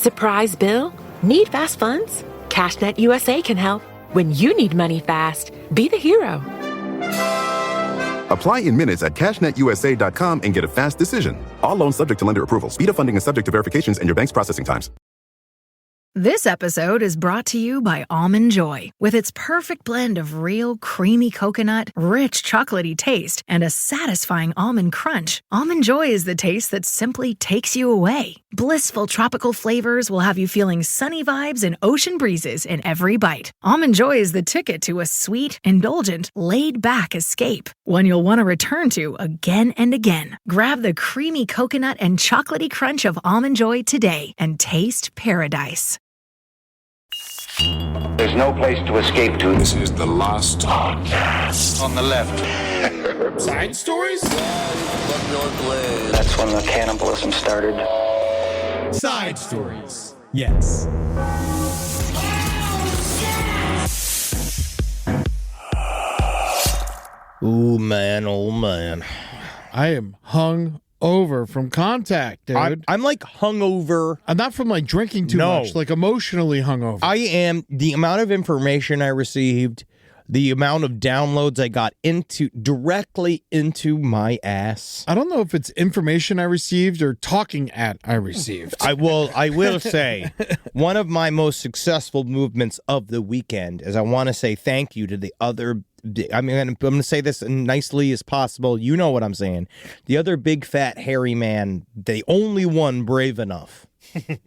Surprise bill? Need fast funds? CashNetUSA can help. When you need money fast, be the hero. Apply in minutes at CashNetUSA.com and get a fast decision. All loans subject to lender approval. Speed of funding is subject to verifications and your bank's processing times. This episode is brought to you by Almond Joy. With its perfect blend of real creamy coconut, rich chocolatey taste, and a satisfying almond crunch, Almond Joy is the taste that simply takes you away. Blissful tropical flavors will have you feeling sunny vibes and ocean breezes in every bite. Almond Joy is the ticket to a sweet, indulgent, laid-back escape, one you'll want to return to again and again. Grab the creamy coconut and chocolatey crunch of Almond Joy today and taste paradise. There's no place to escape to. This is the last podcast. On the left. Side stories? That's when the cannibalism started. Side stories. Yes. Ooh, man, oh, man. I am hung over from contact, dude. I'm like hungover. I'm not from like drinking too much, like emotionally hungover. I am. The amount of information I received, the amount of downloads I got directly into my ass. I don't know if it's information I received or talking at I received. I will say one of my most successful movements of the weekend is I want to say thank you to the other. I mean, I'm going to say this as nicely as possible. You know what I'm saying. The other big, fat, hairy man, the only one brave enough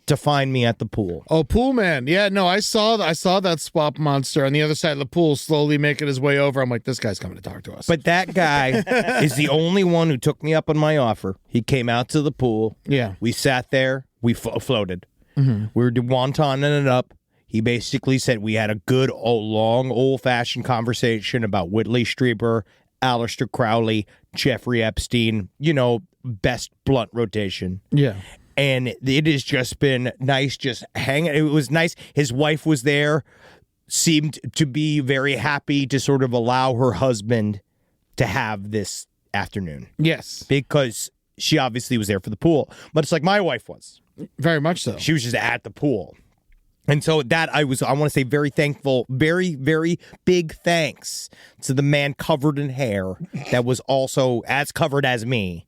to find me at the pool. Oh, pool man. Yeah, no, I saw that swap monster on the other side of the pool slowly making his way over. I'm like, this guy's coming to talk to us. But that guy is the only one who took me up on my offer. He came out to the pool. Yeah. We sat there. We floated. Mm-hmm. We were wontoning it up. He basically said we had a good, long, old-fashioned conversation about Whitley Strieber, Aleister Crowley, Jeffrey Epstein, best blunt rotation. Yeah. And it has just been nice just hanging. It was nice. His wife was there, seemed to be very happy to sort of allow her husband to have this afternoon. Yes. Because she obviously was there for the pool. But it's like my wife was. Very much so. She was just at the pool. And so that I want to say very thankful, very, very big thanks to the man covered in hair that was also as covered as me.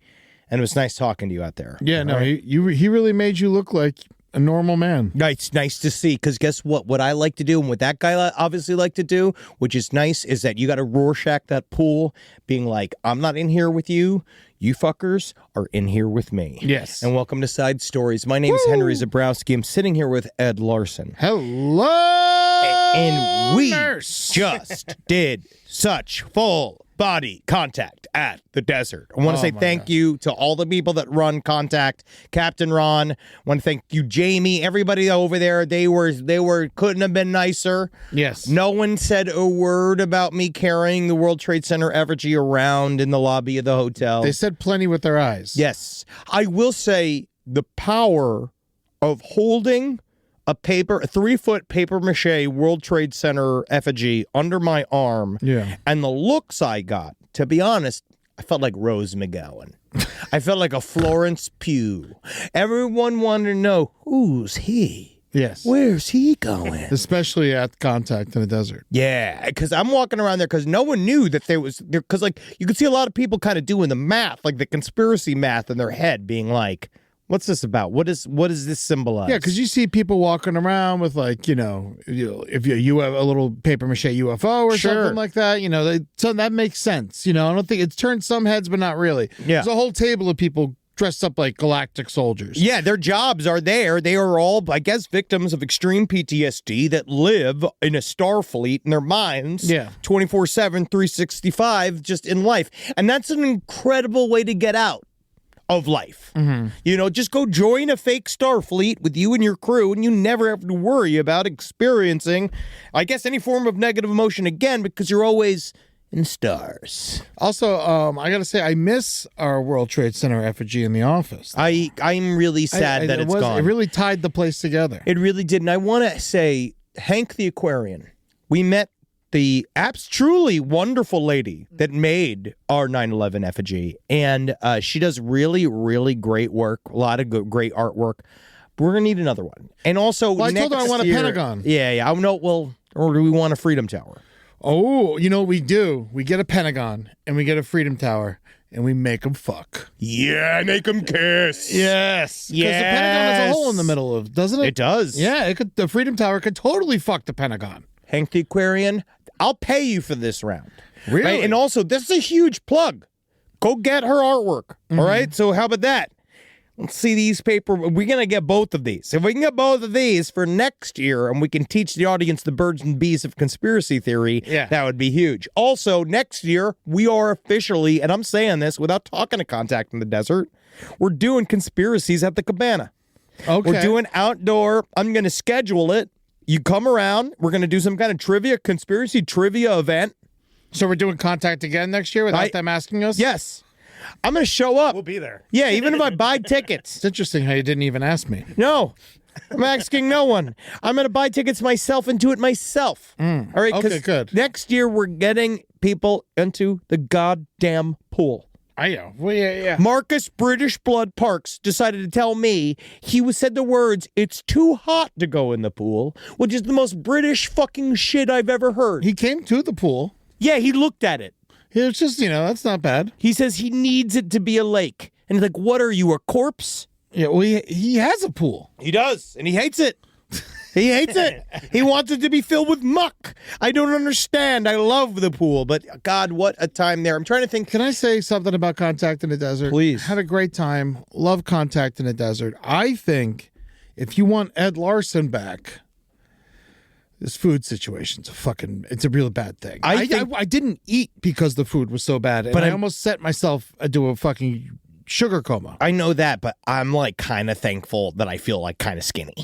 And it was nice talking to you out there. Yeah, no, right? he really made you look like a normal man. It's nice to see, because guess what? What I like to do and what that guy obviously like to do, which is nice, is that you got to Rorschach that pool, being like, I'm not in here with you. You fuckers are in here with me. Yes. And welcome to Side Stories. My name is Henry Zabrowski. I'm sitting here with Ed Larson. Hello, and we nurse. just did such full body contact at the desert. I want to say thank you to all the people that run Contact. Captain Ron. I want to thank you, Jamie. Everybody over there. They were couldn't have been nicer. Yes. No one said a word about me carrying the World Trade Center effigy around in the lobby of the hotel. They said plenty with their eyes. Yes. I will say the power of holding a 3-foot paper mache World Trade Center effigy under my arm. Yeah. And the looks I got, to be honest, I felt like Rose McGowan. I felt like a Florence Pugh. Everyone wanted to know, who's he? Yes. Where's he going? Especially at Contact in the desert. Yeah, because I'm walking around there because no one knew that because like you could see a lot of people kind of doing the math, like the conspiracy math in their head, being like, what's this about? What does this symbolize? Yeah, because you see people walking around with like, if you have a little paper mache UFO or something like that, so that makes sense. I don't think it's turned some heads, but not really. Yeah. There's a whole table of people dressed up like galactic soldiers. Yeah, their jobs are there. They are all, I guess, victims of extreme PTSD that live in a Starfleet in their minds. Yeah. 24/7, 365, just in life. And that's an incredible way to get out of life. Mm-hmm. Just go join a fake Starfleet with you and your crew, and you never have to worry about experiencing, I guess, any form of negative emotion again, because you're always in stars. Also, I gotta say, I miss our World Trade Center effigy in the office. I'm really sad that it's gone. It really tied the place together. It really did. And I want to say, Hank the Aquarian, we met the truly wonderful lady that made our 9/11 effigy. And she does really, really great work, a lot of great artwork. We're going to need another one. And also, I told her I want a Pentagon. Yeah. I know. Well, or do we want a Freedom Tower? Oh, you know what we do? We get a Pentagon and we get a Freedom Tower and we make them fuck. Yeah, make them kiss. Yes. Because the Pentagon has a hole in the middle of, doesn't it? It does. Yeah, the Freedom Tower could totally fuck the Pentagon. Hank the Aquarian, I'll pay you for this round. Really? Right? And also, this is a huge plug. Go get her artwork. All right? So how about that? Let's see these paper. We're going to get both of these. If we can get both of these for next year and we can teach the audience the birds and bees of conspiracy theory, that would be huge. Also, next year, we are officially, and I'm saying this without talking to Contact in the Desert, we're doing conspiracies at the Cabana. Okay. We're doing outdoor. I'm going to schedule it. You come around. We're going to do some kind of conspiracy trivia event. So we're doing Contact again next year without them asking us? Yes. I'm going to show up. We'll be there. Yeah, even if I buy tickets. It's interesting how you didn't even ask me. No, I'm asking no one. I'm going to buy tickets myself and do it myself. All right, okay, good. Next year, we're getting people into the goddamn pool. I know. Well, yeah. Marcus British Blood Parks decided to tell me said the words, "It's too hot to go in the pool," which is the most British fucking shit I've ever heard. He came to the pool. Yeah, he looked at it. It's just, that's not bad. He says he needs it to be a lake. And he's like, what are you, a corpse? Yeah, well, he has a pool. He does, and he hates it. He hates it. He wants it to be filled with muck. I don't understand. I love the pool, but God, what a time there. I'm trying to think. Can I say something about Contact in the Desert? Please. Had a great time. Love Contact in the Desert. I think if you want Ed Larson back, this food situation's it's a real bad thing. I didn't eat because the food was so bad, but I almost set myself into a fucking sugar coma. I know that, but I'm like kind of thankful that I feel like kind of skinny.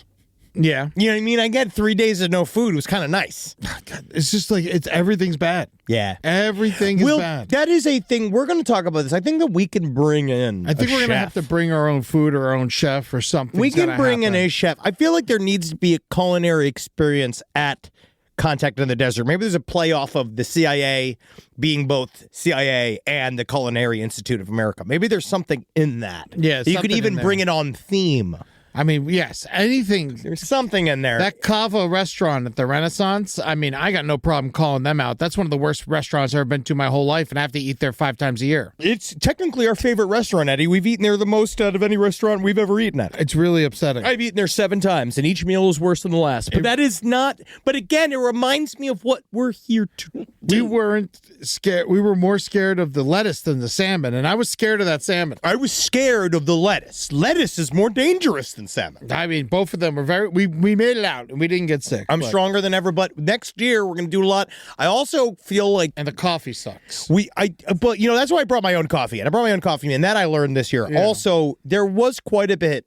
Yeah. You know what I mean? I get 3 days of no food. It was kind of nice. God, it's just like, everything's bad. Yeah. Everything is bad. That is a thing. We're going to talk about this. I think that we can bring in I think we're going to have to bring our own food or our own chef or something. We can bring in a chef. I feel like there needs to be a culinary experience at Contact in the Desert. Maybe there's a playoff of the CIA being both CIA and the Culinary Institute of America. Maybe there's something in that. Yeah, you could even bring it on theme. I mean, yes, anything. There's something in there. That Cava restaurant at the Renaissance, I mean, I got no problem calling them out. That's one of the worst restaurants I've ever been to my whole life, and I have to eat there 5 times a year. It's technically our favorite restaurant, Eddie. We've eaten there the most out of any restaurant we've ever eaten at. It's really upsetting. I've eaten there 7 times, and each meal is worse than the last. But that is not... But again, it reminds me of what we're here to do. We weren't scared. We were more scared of the lettuce than the salmon, and I was scared of that salmon. I was scared of the lettuce. Lettuce is more dangerous than salmon. I mean, both of them were we made it out, and we didn't get sick. I'm stronger than ever, but next year we're going to do a lot. I also feel like... And the coffee sucks. But, that's why I brought my own coffee, and I brought my own coffee, and that I learned this year. Yeah. Also, there was quite a bit,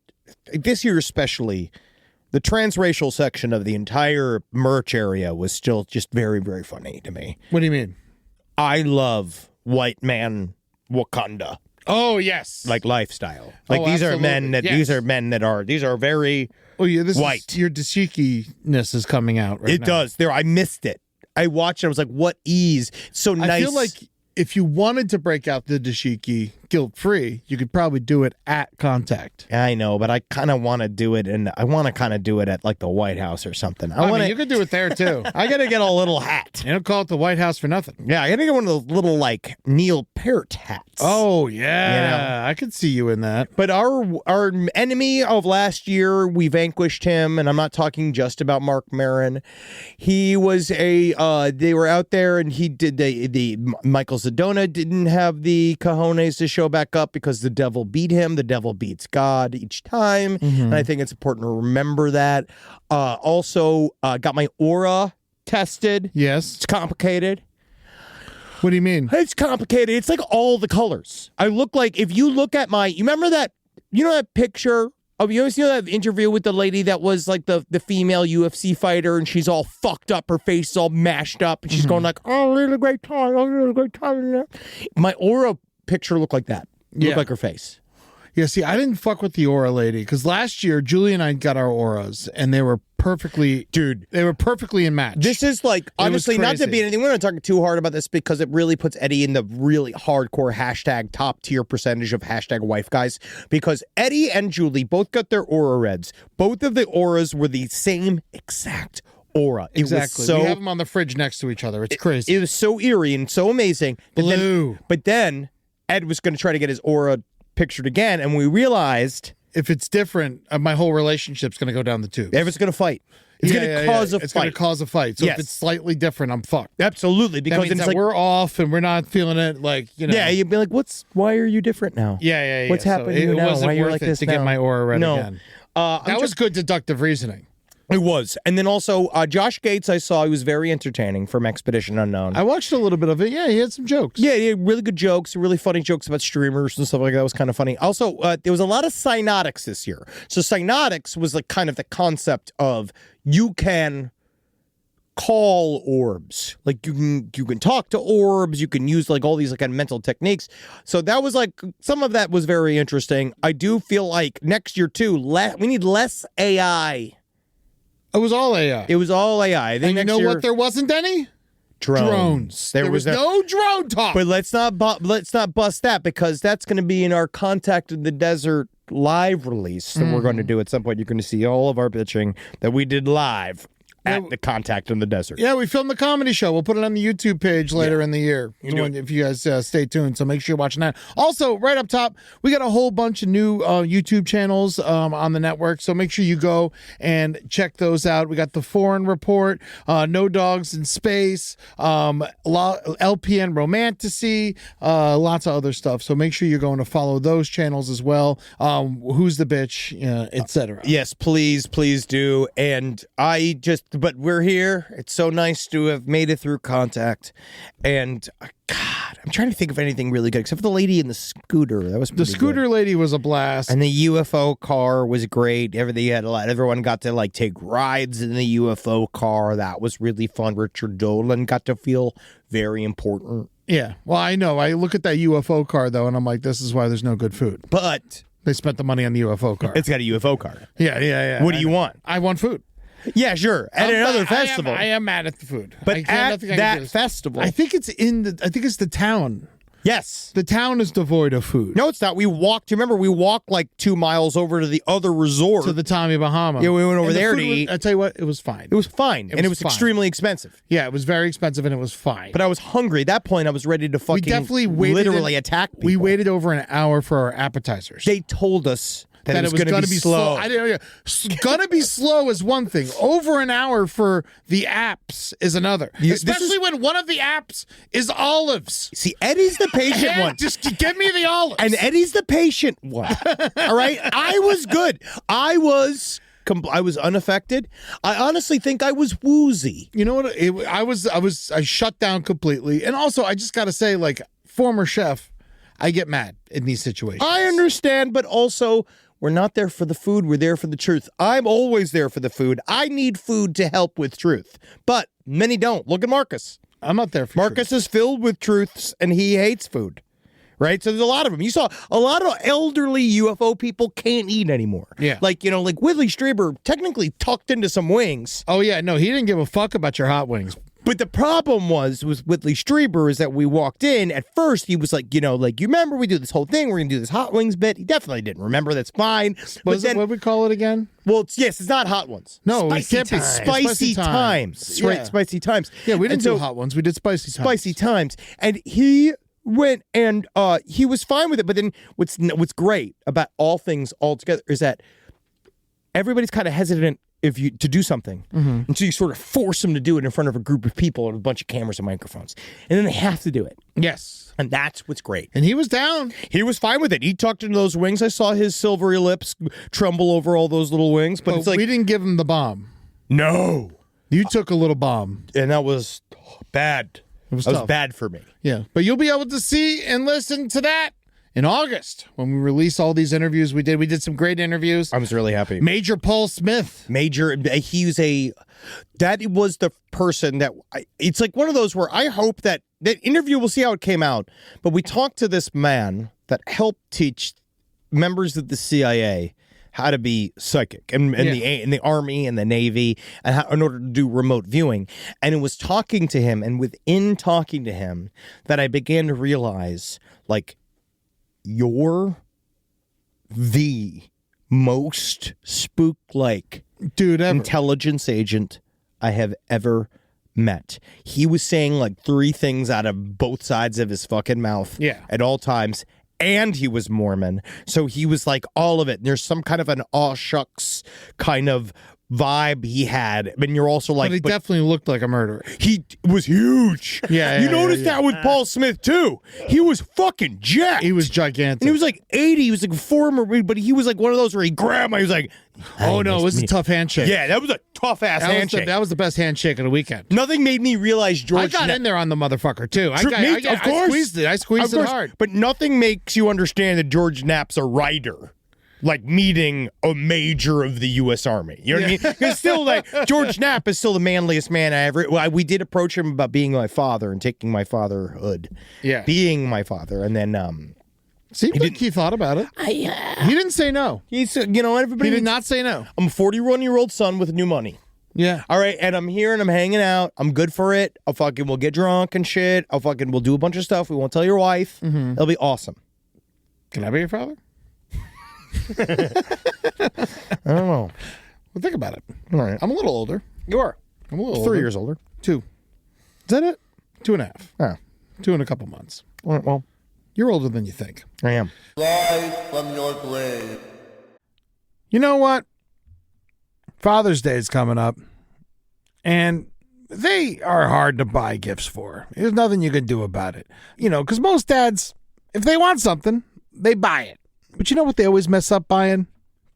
this year especially, the transracial section of the entire merch area was still just very, very funny to me. What do you mean? I love white man Wakanda. Oh, yes. Like lifestyle. Like these are men that these are very white. Your dashiki-ness is coming out right now. It does. I missed it. I watched it. I was like, what ease. So nice. I feel like if you wanted to break out the dashiki guilt-free, you could probably do it at Contact. I know, but I kind of want to do it, and I want to kind of do it at like the White House or something. I mean, you could do it there too. I got to get a little hat. You don't call it the White House for nothing. Yeah, I got to get one of those little like Neil Peart hats. Oh yeah, I could see you in that. But our enemy of last year, we vanquished him, and I'm not talking just about Mark Maron. He was they were out there, and he did the Michael Zadona didn't have the cojones to show back up because the devil beat him. The devil beats God each time. And I think it's important to remember that. Also, got my aura tested. Yes. It's complicated. What do you mean? It's complicated. It's like all the colors. I look like, if you look at you remember that, that picture of, you ever seen that interview with the lady that was like the female UFC fighter, and she's all fucked up, her face is all mashed up, and she's going like, oh, really great time, oh, really great time. My aura picture looked like that. Looked like her face. Yeah, see, I didn't fuck with the aura lady because last year Julie and I got our auras and they were perfectly, they were perfectly in match. This is like, honestly, not to be anything, we're not talking too hard about this because it really puts Eddie in the really hardcore hashtag top tier percentage of hashtag wife guys, because Eddie and Julie both got their aura reds. Both of the auras were the same exact aura. Exactly. We have them on the fridge next to each other. It's crazy. It was so eerie and so amazing. Blue. But then Ed was going to try to get his aura pictured again, and we realized if it's different, my whole relationship's going to go down the tubes. Everyone's going to fight. It's going to cause a fight. It's going to cause a fight. So if it's slightly different, I'm fucked. Absolutely, because that means that we're off and we're not feeling it. Like, you know. Yeah, you'd be like, "Why are you different now?" Yeah. What's happening so now? Wasn't Why you're worth like it this to now? get my aura red No. again. That was good deductive reasoning. It was. And then also, Josh Gates, I saw, he was very entertaining from Expedition Unknown. I watched a little bit of it. Yeah, he had some jokes. Yeah, he had really good jokes, really funny jokes about streamers and stuff like that. That was kind of funny. Also, there was a lot of cynotics this year. So cynotics was like kind of the concept of you can call orbs. Like you can talk to orbs, you can use like all these like kind of mental techniques. So that was like, some of that was very interesting. I do feel like next year too, we need less AI. It was all AI. It was all AI. And you know what there wasn't any? Drones. There was no drone talk. But let's not bust that, because that's going to be in our Contact in the Desert live release that we're going to do at some point. You're going to see all of our pitching that we did live at the Contact in the Desert. Yeah, we filmed the comedy show. We'll put it on the YouTube page later in the year if you guys stay tuned. So make sure you're watching that. Also, right up top, we got a whole bunch of new YouTube channels on the network. So make sure you go and check those out. We got The Foreign Report, No Dogs in Space, LPN Romantasy, lots of other stuff. So make sure you're going to follow those channels as well. Who's the Bitch, etc. Yes, please do. And but we're here. It's so nice to have made it through Contact. And God, I'm trying to think of anything really good, except for the lady in the scooter. That was the scooter good. Lady was a blast, and the UFO car was great. Everyone got to like take rides in the UFO car. That was really fun. Richard Dolan got to feel very important. Yeah, well, I know. I look at that UFO car though, and I'm like, this is why there's no good food. But they spent the money on the UFO car. It's got a UFO car. Yeah. What do you want? I want food. Yeah, sure. At another festival. I am mad at the food. But at that festival. I think it's the town. Yes. The town is devoid of food. No, it's not. We walked like 2 miles over to the other resort. To the Tommy Bahama. Yeah, we went over there to eat. I tell you what, it was fine. It was fine. And it was extremely expensive. Yeah, it was very expensive and it was fine. But I was hungry. At that point, I was ready to fucking literally attack people. We waited over an hour for our appetizers. They told us that it was going to be slow. Gonna be slow is one thing. Over an hour for the apps is another. Especially when one of the apps is olives. See, Eddie's the patient one. Just give me the olives. And Eddie's the patient one. All right? I was good. I was unaffected. I honestly think I was woozy. You know what? I shut down completely. And also, I just got to say, like, former chef, I get mad in these situations. I understand, but also, we're not there for the food. We're there for the truth. I'm always there for the food. I need food to help with truth. But many don't. Look at Marcus. I'm not there for Marcus truth. is filled with truths, and he hates food. Right? So there's a lot of them. You saw a lot of elderly UFO people can't eat anymore. Yeah. Like Whitley Strieber technically tucked into some wings. Oh, yeah. No, he didn't give a fuck about your hot wings. But the problem was Whitley Strieber is that we walked in. At first, he was like, you remember we do this whole thing. We're going to do this hot wings bit. He definitely didn't remember. That's fine. What we call it again? Well, it's not hot ones. No, spicy it can't be spicy times. Yeah. Right, spicy times. Yeah, we didn't do hot ones. We did spicy times. Spicy times. And he went and he was fine with it. But then what's great about all things all together is that everybody's kind of hesitant to do something. Mm-hmm. And so you sort of force them to do it in front of a group of people and a bunch of cameras and microphones. And then they have to do it. Yes. And that's what's great. And he was down. He was fine with it. He tucked into those wings. I saw his silvery lips tremble over all those little wings. But it's like, we didn't give him the bomb. No. You took a little bomb. And that was bad. That was bad for me. Yeah. But you'll be able to see and listen to that in August, when we release all these interviews we did some great interviews. I was really happy. Major Paul Smith. That was the person that, it's like one of those where I hope that interview, we'll see how it came out, but we talked to this man that helped teach members of the CIA how to be psychic and the Army and the Navy and in order to do remote viewing. And it was talking to him, and within talking to him, that I began to realize, like, you're the most spook-like dude ever. Intelligence agent I have ever met. He was saying like 3 things out of both sides of his fucking mouth at all times. And he was Mormon. So he was like all of it. And there's some kind of an aw shucks kind of vibe he had. And you're also like... But he definitely looked like a murderer. He was huge. You noticed that with Paul Smith, too. He was fucking jacked. He was gigantic. And he was like 80. He was like a former... But he was like one of those where he grabbed me. He was like... Oh, no, it was a tough handshake. Yeah, that was a tough-ass handshake. That was the best handshake of the weekend. Nothing made me realize George... I got in there on the motherfucker, too. Of course. I squeezed it hard. But nothing makes you understand that George Knapp's a writer. Like meeting a major of the U.S. Army. You know what I mean? It's still like, George Knapp is still the manliest man I ever... Well, we did approach him about being my father and taking my fatherhood. Yeah. Being my father. And then... Seems like he thought about it. He didn't say no. He's, you know, everybody... He did not say no. I'm a 41-year-old son with new money. Yeah. All right, and I'm here and I'm hanging out. I'm good for it. We'll get drunk and shit. We'll do a bunch of stuff. We won't tell your wife. Mm-hmm. It'll be awesome. Can I be your father? I don't know. Well, think about it. All right. I'm a little older. You are. I'm a little 3 older. years older. 2. Is that it? 2.5. Oh. 2 and a couple months. All right, well, you're older than you think. I am. Rise from your grave. You know what? Father's Day is coming up, and they are hard to buy gifts for. There's nothing you can do about it. You know, because most dads, if they want something, they buy it. But you know what they always mess up buying?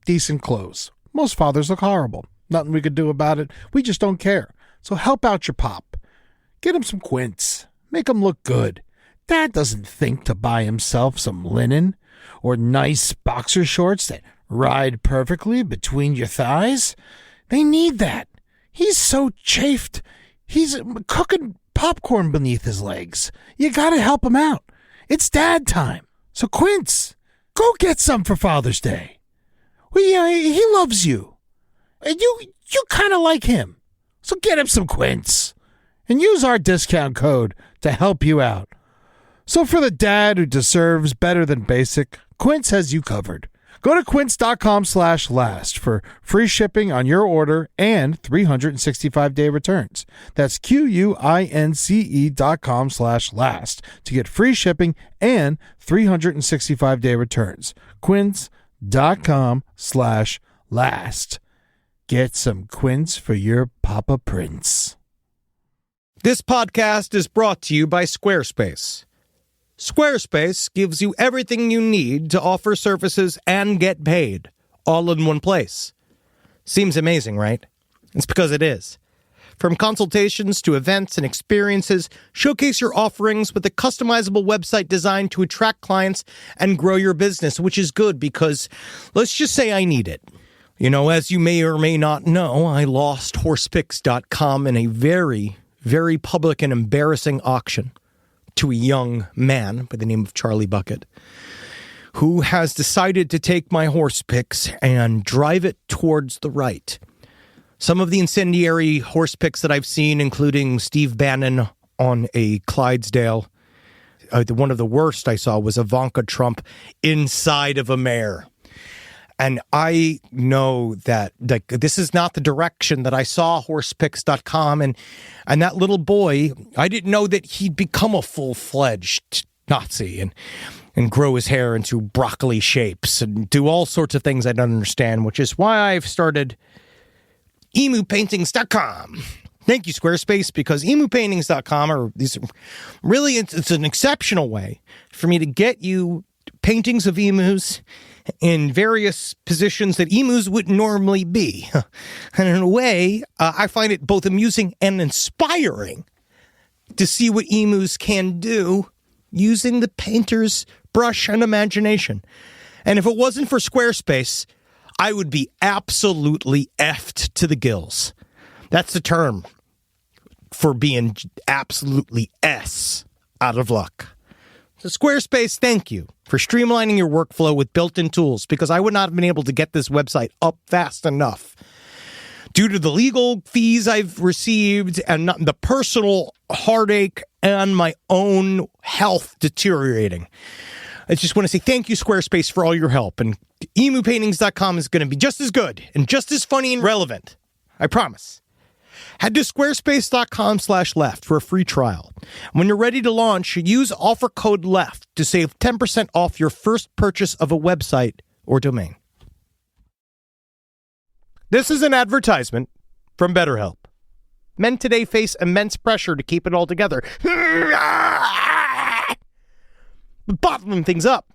Decent clothes. Most fathers look horrible. Nothing we could do about it. We just don't care. So help out your pop. Get him some Quince. Make him look good. Dad doesn't think to buy himself some linen or nice boxer shorts that ride perfectly between your thighs. They need that. He's so chafed. He's cooking popcorn beneath his legs. You gotta help him out. It's dad time. So Quince, go get some for Father's Day. Well, yeah, he loves you. And you kind of like him. So get him some Quince. And use our discount code to help you out. So for the dad who deserves better than basic, Quince has you covered. Go to quince.com/last for free shipping on your order and 365-day returns. That's QUINCE.com/last to get free shipping and 365-day returns. Quince.com/last. Get some Quince for your Papa Prince. This podcast is brought to you by Squarespace. Squarespace gives you everything you need to offer services and get paid, all in one place. Seems amazing, right? It's because it is. From consultations to events and experiences, showcase your offerings with a customizable website designed to attract clients and grow your business, which is good because, let's just say I need it. You know, as you may or may not know, I lost horsepicks.com in a very, very public and embarrassing auction to a young man by the name of Charlie Bucket, who has decided to take my horse picks and drive it towards the right. Some of the incendiary horse picks that I've seen, including Steve Bannon on a Clydesdale. One of the worst I saw was Ivanka Trump inside of a mare. And I know that this is not the direction that I saw horsepicks.com. And that little boy, I didn't know that he'd become a full-fledged Nazi and grow his hair into broccoli shapes and do all sorts of things I don't understand, which is why I've started emupaintings.com. Thank you, Squarespace, because emupaintings.com it's an exceptional way for me to get you paintings of emus in various positions that emus wouldn't normally be. And in a way, I find it both amusing and inspiring to see what emus can do using the painter's brush and imagination. And if it wasn't for Squarespace, I would be absolutely effed to the gills. That's the term for being absolutely S out of luck. So Squarespace, thank you for streamlining your workflow with built-in tools, because I would not have been able to get this website up fast enough due to the legal fees I've received and the personal heartache and my own health deteriorating. I just want to say thank you, Squarespace, for all your help. And emupaintings.com is going to be just as good and just as funny and relevant. I promise. Head to squarespace.com/left for a free trial. When you're ready to launch, use offer code LEFT to save 10% off your first purchase of a website or domain. This is an advertisement from BetterHelp. Men today face immense pressure to keep it all together. Bottling things up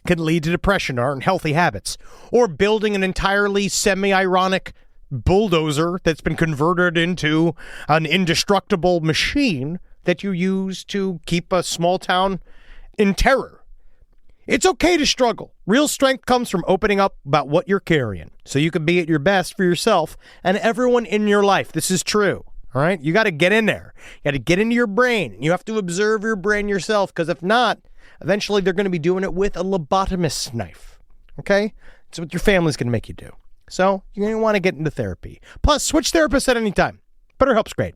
can lead to depression or unhealthy habits, or building an entirely semi-ironic bulldozer that's been converted into an indestructible machine that you use to keep a small town in terror. It's okay to struggle. Real strength comes from opening up about what you're carrying so you can be at your best for yourself and everyone in your life. This is true. All right? You got to get in there. You got to get into your brain. You have to observe your brain yourself, because if not, eventually they're going to be doing it with a lobotomist knife. Okay? It's what your family's going to make you do. So you're going to want to get into therapy. Plus, switch therapists at any time. BetterHelp's great.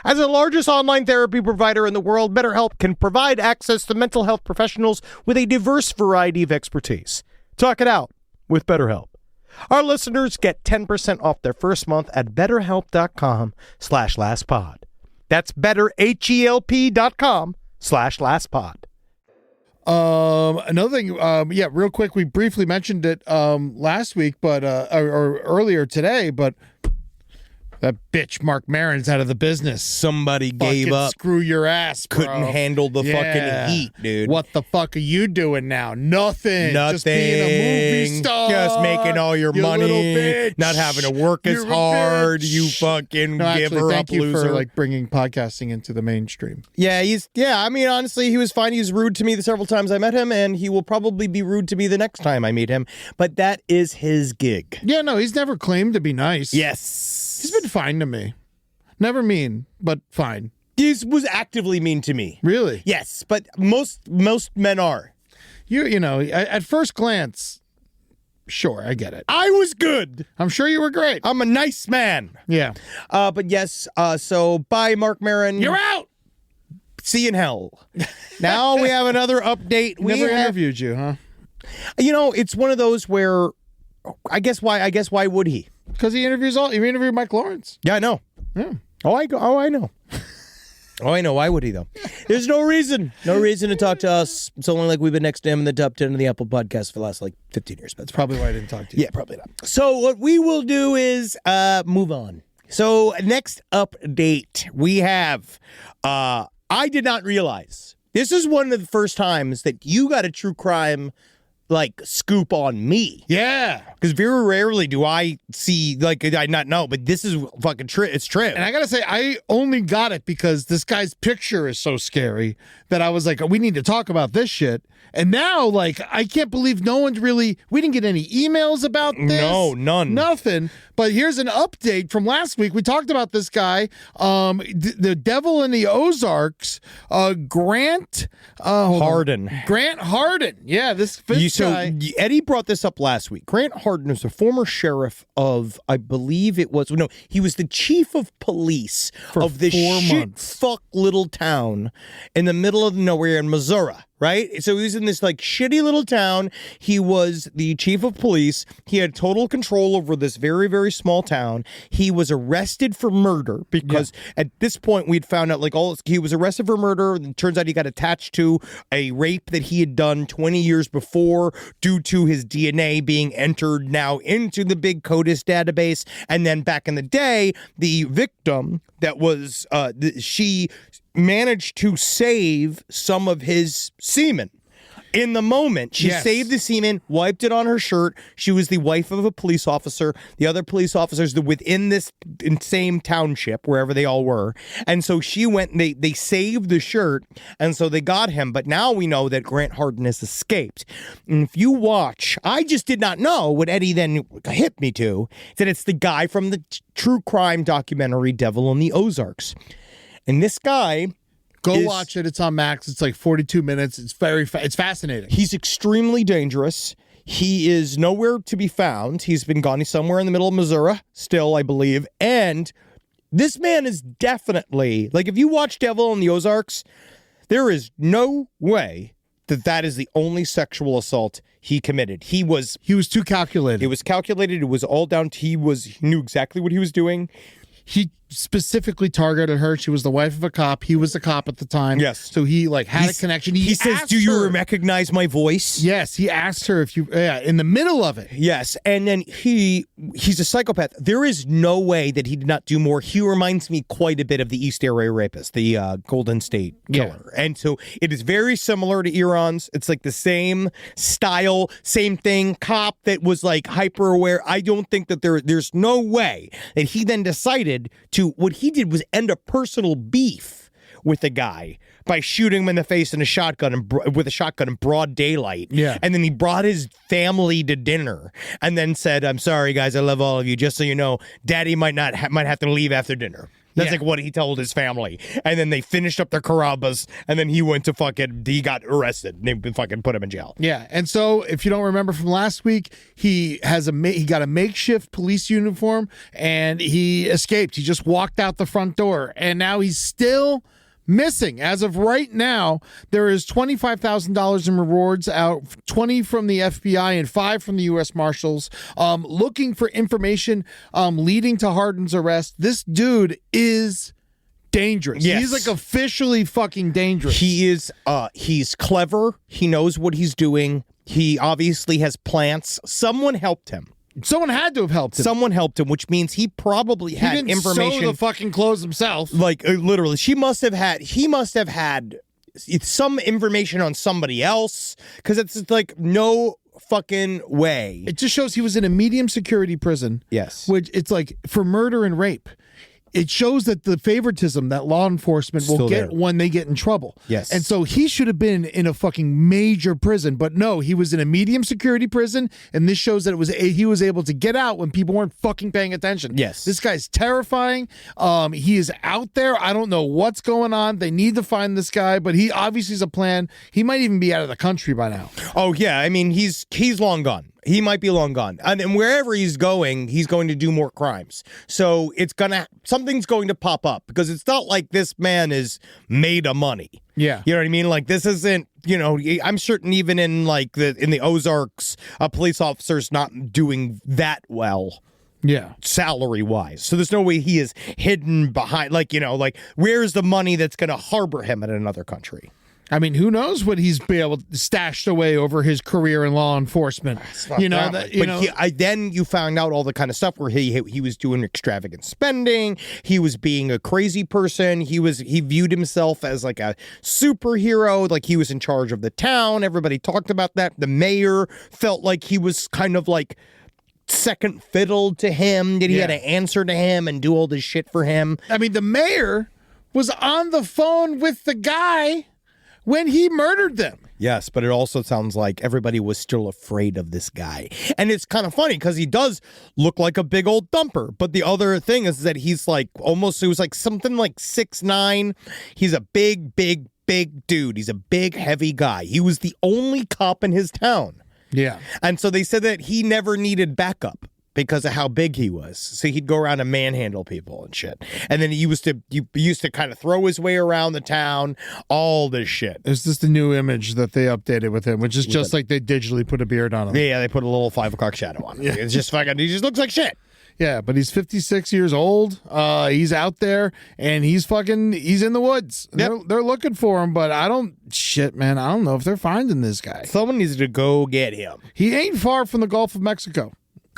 As the largest online therapy provider in the world, BetterHelp can provide access to mental health professionals with a diverse variety of expertise. Talk it out with BetterHelp. Our listeners get 10% off their first month at BetterHelp.com/lastpod. That's BetterHelp.com/lastpod. Another thing, real quick, we briefly mentioned it last week, but or earlier today, but that bitch Mark Maron's out of the business. Somebody gave up. Screw your ass, bro. Couldn't handle the fucking heat, dude. What the fuck are you doing now? Nothing. Just being a movie star. Just making all your money. Little bitch. Not having to work as hard. You fucking give her thank up, you loser. for like bringing podcasting into the mainstream. Yeah, I mean, honestly, he was fine. He was rude to me the several times I met him, and he will probably be rude to me the next time I meet him. But that is his gig. Yeah, no, he's never claimed to be nice. Yes. He's been fine to me. Never mean, but fine. He was actively mean to me. Really? Yes, but most men are. You know, at first glance, sure, I get it. I was good. I'm sure you were great. I'm a nice man. Yeah. But yes, so bye, Mark Maron. You're out. See you in hell. Now we have another update. Never interviewed you, huh? You know, it's one of those where I guess why would he? Because he interviewed Mike Lawrence. Yeah, I know. Yeah. I know. I know. Why would he, though? There's no reason to talk to us. It's only like we've been next to him in the top 10 of the Apple podcast for the last 15 years. But that's probably why I didn't talk to you. Yeah, probably not. So what we will do is move on. So next update, we have, I did not realize, this is one of the first times that you got a true crime scoop on me. Yeah. Because very rarely do I see, I not know, but this is fucking it's true. And I gotta say, I only got it because this guy's picture is so scary that I was like, we need to talk about this shit. And now, I can't believe we didn't get any emails about this. No, none. Nothing. But here's an update from last week. We talked about this guy, the devil in the Ozarks, Grant Harden. Grant Harden. Yeah, this guy. So Eddie brought this up last week. Grant Harden was a former sheriff of, I believe he was the chief of police of this 4 months. Fuck little town in the middle of nowhere in Missouri. Right? So he was in this shitty little town. He was the chief of police. He had total control over this very, very small town. He was arrested for murder because at this point we'd found out he was arrested for murder. It turns out he got attached to a rape that he had done 20 years before due to his DNA being entered now into the big CODIS database. And then back in the day, the victim that was, she managed to save some of his semen. In the moment, she saved the semen, wiped it on her shirt. She was the wife of a police officer. The other police officers within this same township, wherever they all were. And so she went and they saved the shirt, and so they got him. But now we know that Grant Harden has escaped. And if you watch, I just did not know what Eddie then hit me to, that it's the guy from the true crime documentary Devil in the Ozarks. And this guy Go watch it. It's on Max. It's like 42 minutes. It's it's fascinating. He's extremely dangerous. He is nowhere to be found. He's been gone. He's somewhere in the middle of Missouri still, I believe. And this man is definitely, like, if you watch Devil in the Ozarks, there is no way that is the only sexual assault he committed. He was too calculated. It was calculated. It was all down to he knew exactly what he was doing. He specifically targeted her. She was the wife of a cop. He was the cop at the time. Yes. So he had a connection. He says, "Do you recognize my voice?" Yes. He asked her if in the middle of it. Yes. And then he's a psychopath. There is no way that he did not do more. He reminds me quite a bit of the East Area rapist, the Golden State killer. Yeah. And so it is very similar to Iran's. It's like the same style, same thing. Cop that was like hyper aware. I don't think that there's no way that he then decided to, what he did was end a personal beef with the guy by shooting him in the face with a shotgun in broad daylight. Yeah. And then he brought his family to dinner and then said, "I'm sorry, guys, I love all of you. Just so you know, Daddy might have to leave after dinner." That's like what he told his family. And then they finished up their carabas, and then he went to he got arrested. And they fucking put him in jail. Yeah. And so, if you don't remember from last week, he got a makeshift police uniform, and he escaped. He just walked out the front door, and now he's still missing. As of right now, there is $25,000 in rewards out, 20 from the FBI and 5 from the U.S. Marshals, looking for information leading to Hardin's arrest. This dude is dangerous. Yes. He's like officially fucking dangerous. He is. He's clever. He knows what he's doing. He obviously has plants. Someone helped him. Someone had to have helped him. Someone helped him, which means he probably had information. He didn't sew the fucking clothes himself. Like, literally, he must have had some information on somebody else, because it's like no fucking way. It just shows he was in a medium security prison. Yes. Which it's like for murder and rape. It shows that the favoritism that law enforcement will get when they get in trouble. Yes. And so he should have been in a fucking major prison, but no, he was in a medium security prison, and this shows that he was able to get out when people weren't fucking paying attention. Yes. This guy's terrifying. He is out there. I don't know what's going on. They need to find this guy, but he obviously has a plan. He might even be out of the country by now. Oh, yeah. I mean, he's long gone. He might be long gone. And wherever he's going to do more crimes. So something's going to pop up, because it's not like this man is made of money. Yeah. You know what I mean? Like, this isn't, I'm certain even in the Ozarks, a police officer's not doing that well. Yeah. Salary wise. So there's no way he is hidden behind, where's the money that's going to harbor him in another country? I mean, who knows what he's been able to stashed away over his career in law enforcement? Then you found out all the kind of stuff where he was doing extravagant spending. He was being a crazy person. He viewed himself as like a superhero, like he was in charge of the town. Everybody talked about that. The mayor felt like he was kind of like second fiddle to him, that he had to answer to him and do all this shit for him. I mean, the mayor was on the phone with the guy when he murdered them. Yes, but it also sounds like everybody was still afraid of this guy. And it's kind of funny because he does look like a big old thumper. But the other thing is that he's like it was like something like 6'9". He's a big dude. He's a big, heavy guy. He was the only cop in his town. Yeah. And so they said that he never needed backup because of how big he was. So he'd go around and manhandle people and shit. And then he used to kind of throw his way around the town, all this shit. It's just a new image that they updated with him, which is just like they digitally put a beard on him. Yeah, they put a little 5 o'clock shadow on him. Yeah. It's just fucking, he just looks like shit. Yeah, but he's 56 years old. He's out there, and he's in the woods. Yep. They're looking for him, but I don't know if they're finding this guy. Someone needs to go get him. He ain't far from the Gulf of Mexico.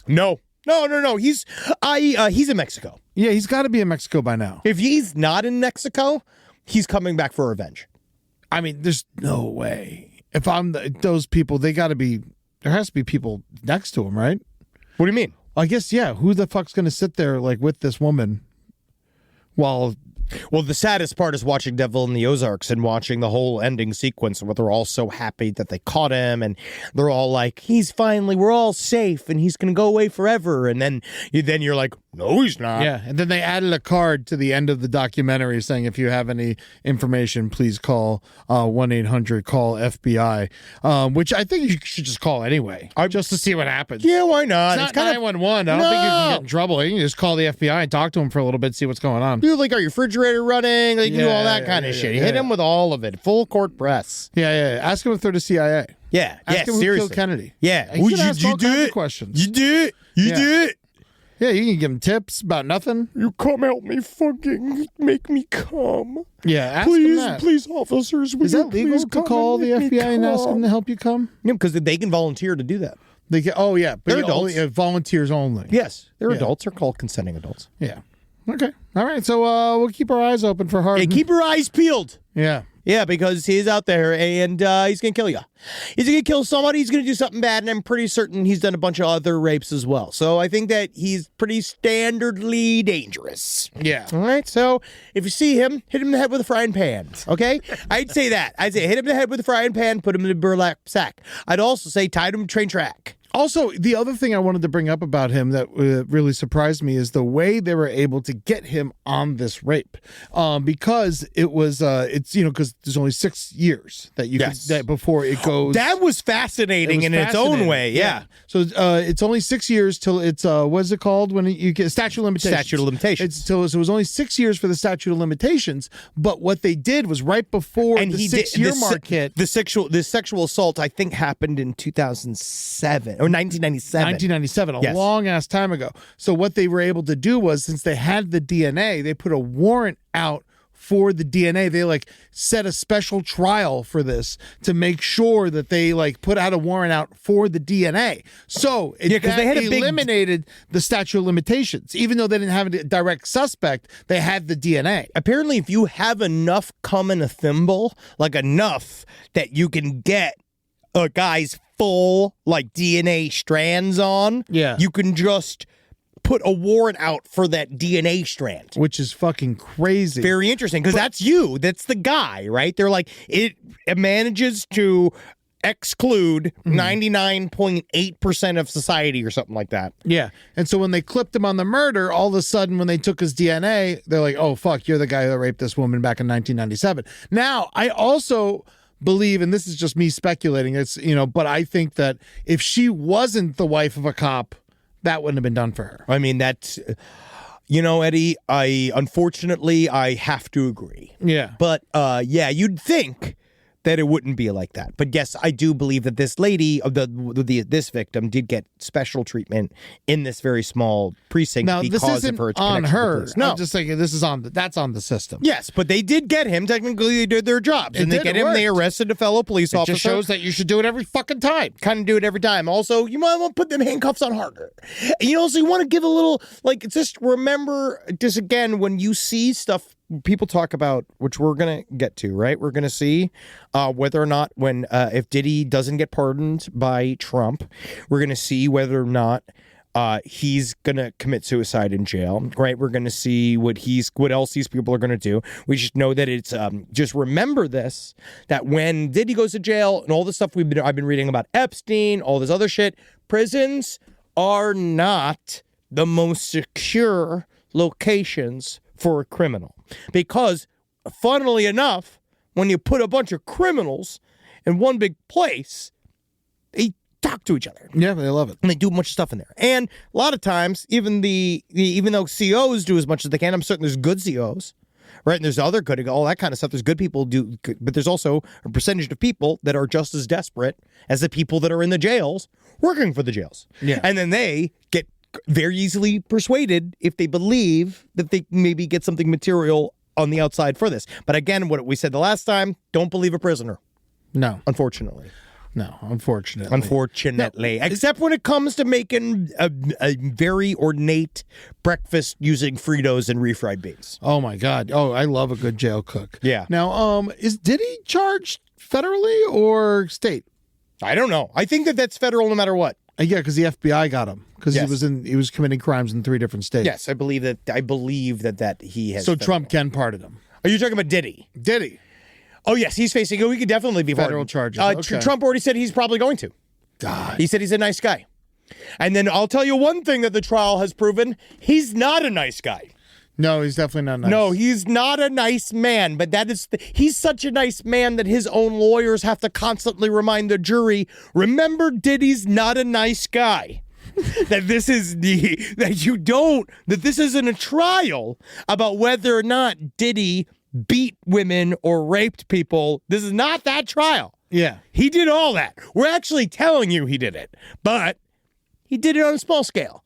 No. He's in Mexico. Yeah, he's got to be in Mexico by now. If he's not in Mexico, he's coming back for revenge. I mean, there's no way. If I'm those people, there has to be people next to him, right? What do you mean? I guess, yeah. Who the fuck's going to sit there like with this woman while Well, the saddest part is watching Devil in the Ozarks and watching the whole ending sequence where they're all so happy that they caught him and they're all like, we're all safe and he's going to go away forever. And then you're like, no, he's not. Yeah, and then they added a card to the end of the documentary saying, if you have any information, please call 1-800-CALL-FBI, which I think you should just call anyway, just to see what happens. Yeah, why not? It's not 911. I don't think you can get in trouble. You can just call the FBI and talk to them for a little bit, see what's going on. You like, are your refrigerator running? Like, you do all that kind of shit. You hit him with all of it. Full court press. Yeah. Ask him if they're the CIA. Yeah. Ask him seriously. who killed Kennedy. Yeah. You do it? Questions. You do it. You do it. Yeah, you can give him tips about nothing. You come help me fucking make me come. Yeah, ask him that. Please, officers. Is that legal to call the FBI and ask them to help you come? Yeah, because they can volunteer to do that. They can, but they're adults. Volunteers only. Yes, they're adults. They're called consenting adults. Yeah. Okay. All right. So we'll keep our eyes open for Hardin. Hey, keep your eyes peeled. Yeah. Yeah, because he's out there and he's going to kill you. He's going to kill somebody. He's going to do something bad, and I'm pretty certain he's done a bunch of other rapes as well. So I think that he's pretty standardly dangerous. Yeah. All right, so if you see him, hit him in the head with a frying pan, okay? I'd say that. I'd say hit him in the head with a frying pan, put him in a burlap sack. I'd also say tie him to a train track. Also, the other thing I wanted to bring up about him that really surprised me is the way they were able to get him on this rape, because it was because there's only 6 years that you could, that before it goes. That was fascinating its own way. Yeah. So it's only 6 years till it's what is it called when you get statute of limitations? Statute of limitations. So it was only 6 years for the statute of limitations. But what they did was right before the 6 year mark hit. The sexual assault I think happened in 2007. Or 1997. A long-ass time ago. So what they were able to do was, since they had the DNA, they put a warrant out for the DNA. They set a special trial for this to make sure that they put out a warrant out for the DNA. So because they had eliminated the statute of limitations. Even though they didn't have a direct suspect, they had the DNA. Apparently, if you have enough cum in a thimble, enough that you can get a guy's full DNA strands on, you can just put a warrant out for that DNA strand. Which is fucking crazy. Very interesting, because that's you. That's the guy, right? They're like, it manages to exclude 99.8% of society or something like that. Yeah. And so when they clipped him on the murder, all of a sudden when they took his DNA, they're like, oh, fuck, you're the guy that raped this woman back in 1997. Now, I also believe, and this is just me speculating, but I think that if she wasn't the wife of a cop, that wouldn't have been done for her. I mean, that's, Eddie, unfortunately, I have to agree. Yeah. But, you'd think that it wouldn't be like that. But yes, I do believe that this lady, this victim, did get special treatment in this very small precinct because of her connection on her. To no, I'm just thinking that's on the system. Yes, but they did get him. Technically, they did their jobs, and they get him. They arrested a fellow police officer. It just shows that you should do it every fucking time. Kind of do it every time. Also, you might want to put them handcuffs on harder. And you want to give a little just remember this again when you see stuff people talk about, which we're going to get to, right? We're going to see whether or not if Diddy doesn't get pardoned by Trump, we're going to see whether or not he's going to commit suicide in jail, right? We're going to see what else these people are going to do. We just know that it's just remember this, that when Diddy goes to jail and all the stuff I've been reading about Epstein, all this other shit, prisons are not the most secure locations for a criminal. Because, funnily enough, when you put a bunch of criminals in one big place, they talk to each other. Yeah, they love it. And they do a bunch of stuff in there. And a lot of times, even though COs do as much as they can, I'm certain there's good COs, right? And there's other good, all that kind of stuff. There's good people do, but there's also a percentage of people that are just as desperate as the people that are in the jails working for the jails. Yeah. And then they get very easily persuaded if they believe that they maybe get something material on the outside for this. But again, what we said the last time, don't believe a prisoner. No. Unfortunately. No, unfortunately. No, except when it comes to making a very ornate breakfast using Fritos and refried beans. Oh, my God. Oh, I love a good jail cook. Yeah. Now, is Diddy charged federally or state? I don't know. I think that's federal no matter what. Yeah, because the FBI got him because he was committing crimes in 3 different states. Yes, I believe that he has. So Trump can pardon him. Are you talking about Diddy? Diddy. Oh yes, he's facing. He could definitely be federal pardoned. charges. Okay. Trump already said he's probably going to. God. He said he's a nice guy. And then I'll tell you one thing that the trial has proven: he's not a nice guy. No, he's definitely not nice. No, he's not a nice man, but he's such a nice man that his own lawyers have to constantly remind the jury, remember Diddy's not a nice guy. that this isn't a trial about whether or not Diddy beat women or raped people. This is not that trial. Yeah. He did all that. We're actually telling you he did it, but he did it on a small scale.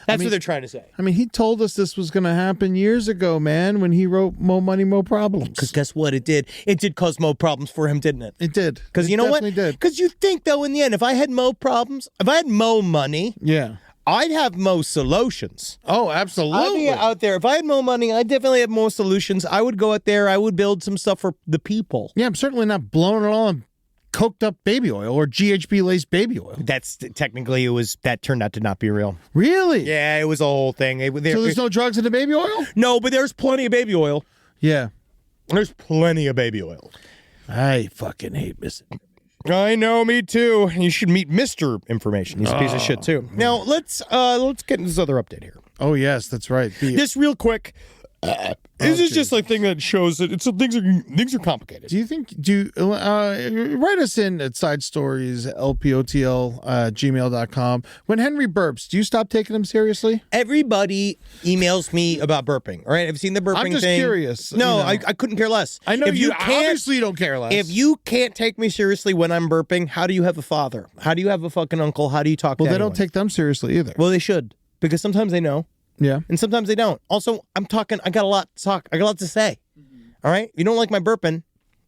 That's what they're trying to say. I mean, he told us this was going to happen years ago, man, when he wrote Mo Money, Mo Problems. Because guess what? It did. It did cause Mo problems for him, didn't it? It did. Because you know what? Did. Because you think, though, in the end, if I had Mo problems, if I had Mo money, yeah, I'd have Mo solutions. Oh, absolutely. I'd be out there. If I had Mo money, I'd definitely have more solutions. I would go out there. I would build some stuff for the people. Yeah, I'm certainly not blowing it all on coked up baby oil or GHB laced baby oil. That's technically that turned out to not be real. Really? Yeah, it was a whole thing. So there's no drugs in the baby oil? No, but there's plenty of baby oil. Yeah. There's plenty of baby oil. I fucking hate Mr. I know, me too. You should meet Mr. Information. He's a piece of shit too. Now let's get into this other update here. Oh yes, that's right. Just real quick. This is just a thing that shows that things are complicated. Write us in at side stories lpotl@gmail.com. When Henry burps, do you stop taking him seriously? Everybody emails me about burping. All right, I've seen the burping thing. I'm just curious. No, I couldn't care less. I know you obviously don't care less. If you can't take me seriously when I'm burping, how do you have a father? How do you have a fucking uncle? How do you talk to anyone? They don't take them seriously either. Well, they should, because sometimes they know. Yeah. And sometimes they don't. Also, I got a lot to talk. I got a lot to say. All right? You don't like my burping,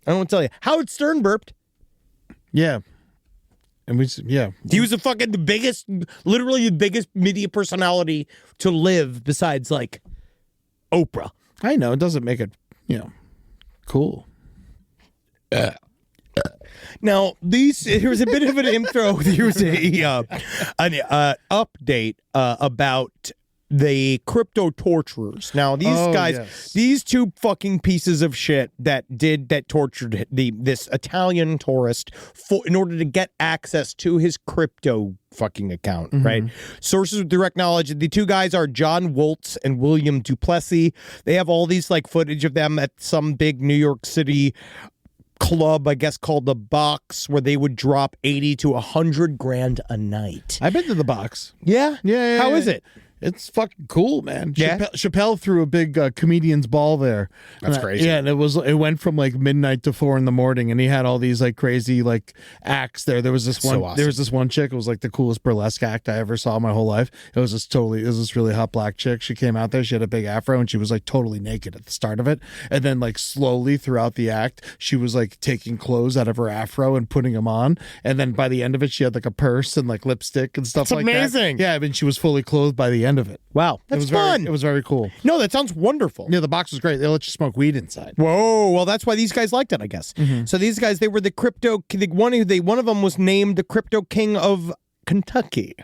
I don't want to tell you. Howard Stern burped. Yeah. And he was literally the biggest media personality to live besides, like, Oprah. I know. It doesn't make it, cool. Now, here's a bit of an intro. Here's an update about the crypto torturers. Now, these two fucking pieces of shit that tortured this Italian tourist in order to get access to his crypto fucking account, right? Sources with direct knowledge. The two guys are John Woltz and William Duplessis. They have all these footage of them at some big New York City club, I guess, called The Box, where they would drop 80 to 100 grand a night. I've been to The Box. Yeah? Yeah. How is it? It's fucking cool, man. Yeah? Chappelle threw a big comedian's ball there. That's crazy. Yeah, and it went from midnight to 4 a.m, and he had all these crazy acts there. There was this one. awesome. There was this one chick. It was the coolest burlesque act I ever saw in my whole life. It was this really hot black chick. She came out there. She had a big afro, and she was totally naked at the start of it, and then slowly throughout the act, she was taking clothes out of her afro and putting them on, and then by the end of it, she had a purse and lipstick and stuff. That's amazing. That. Yeah, I mean, she was fully clothed by the end of it. Wow, that's fun. It was very cool. No, that sounds wonderful. Yeah, The Box was great. They let you smoke weed inside. Whoa, well, that's why these guys liked it, I guess. So these guys, they were the crypto. One of them was named the Crypto King of Kentucky.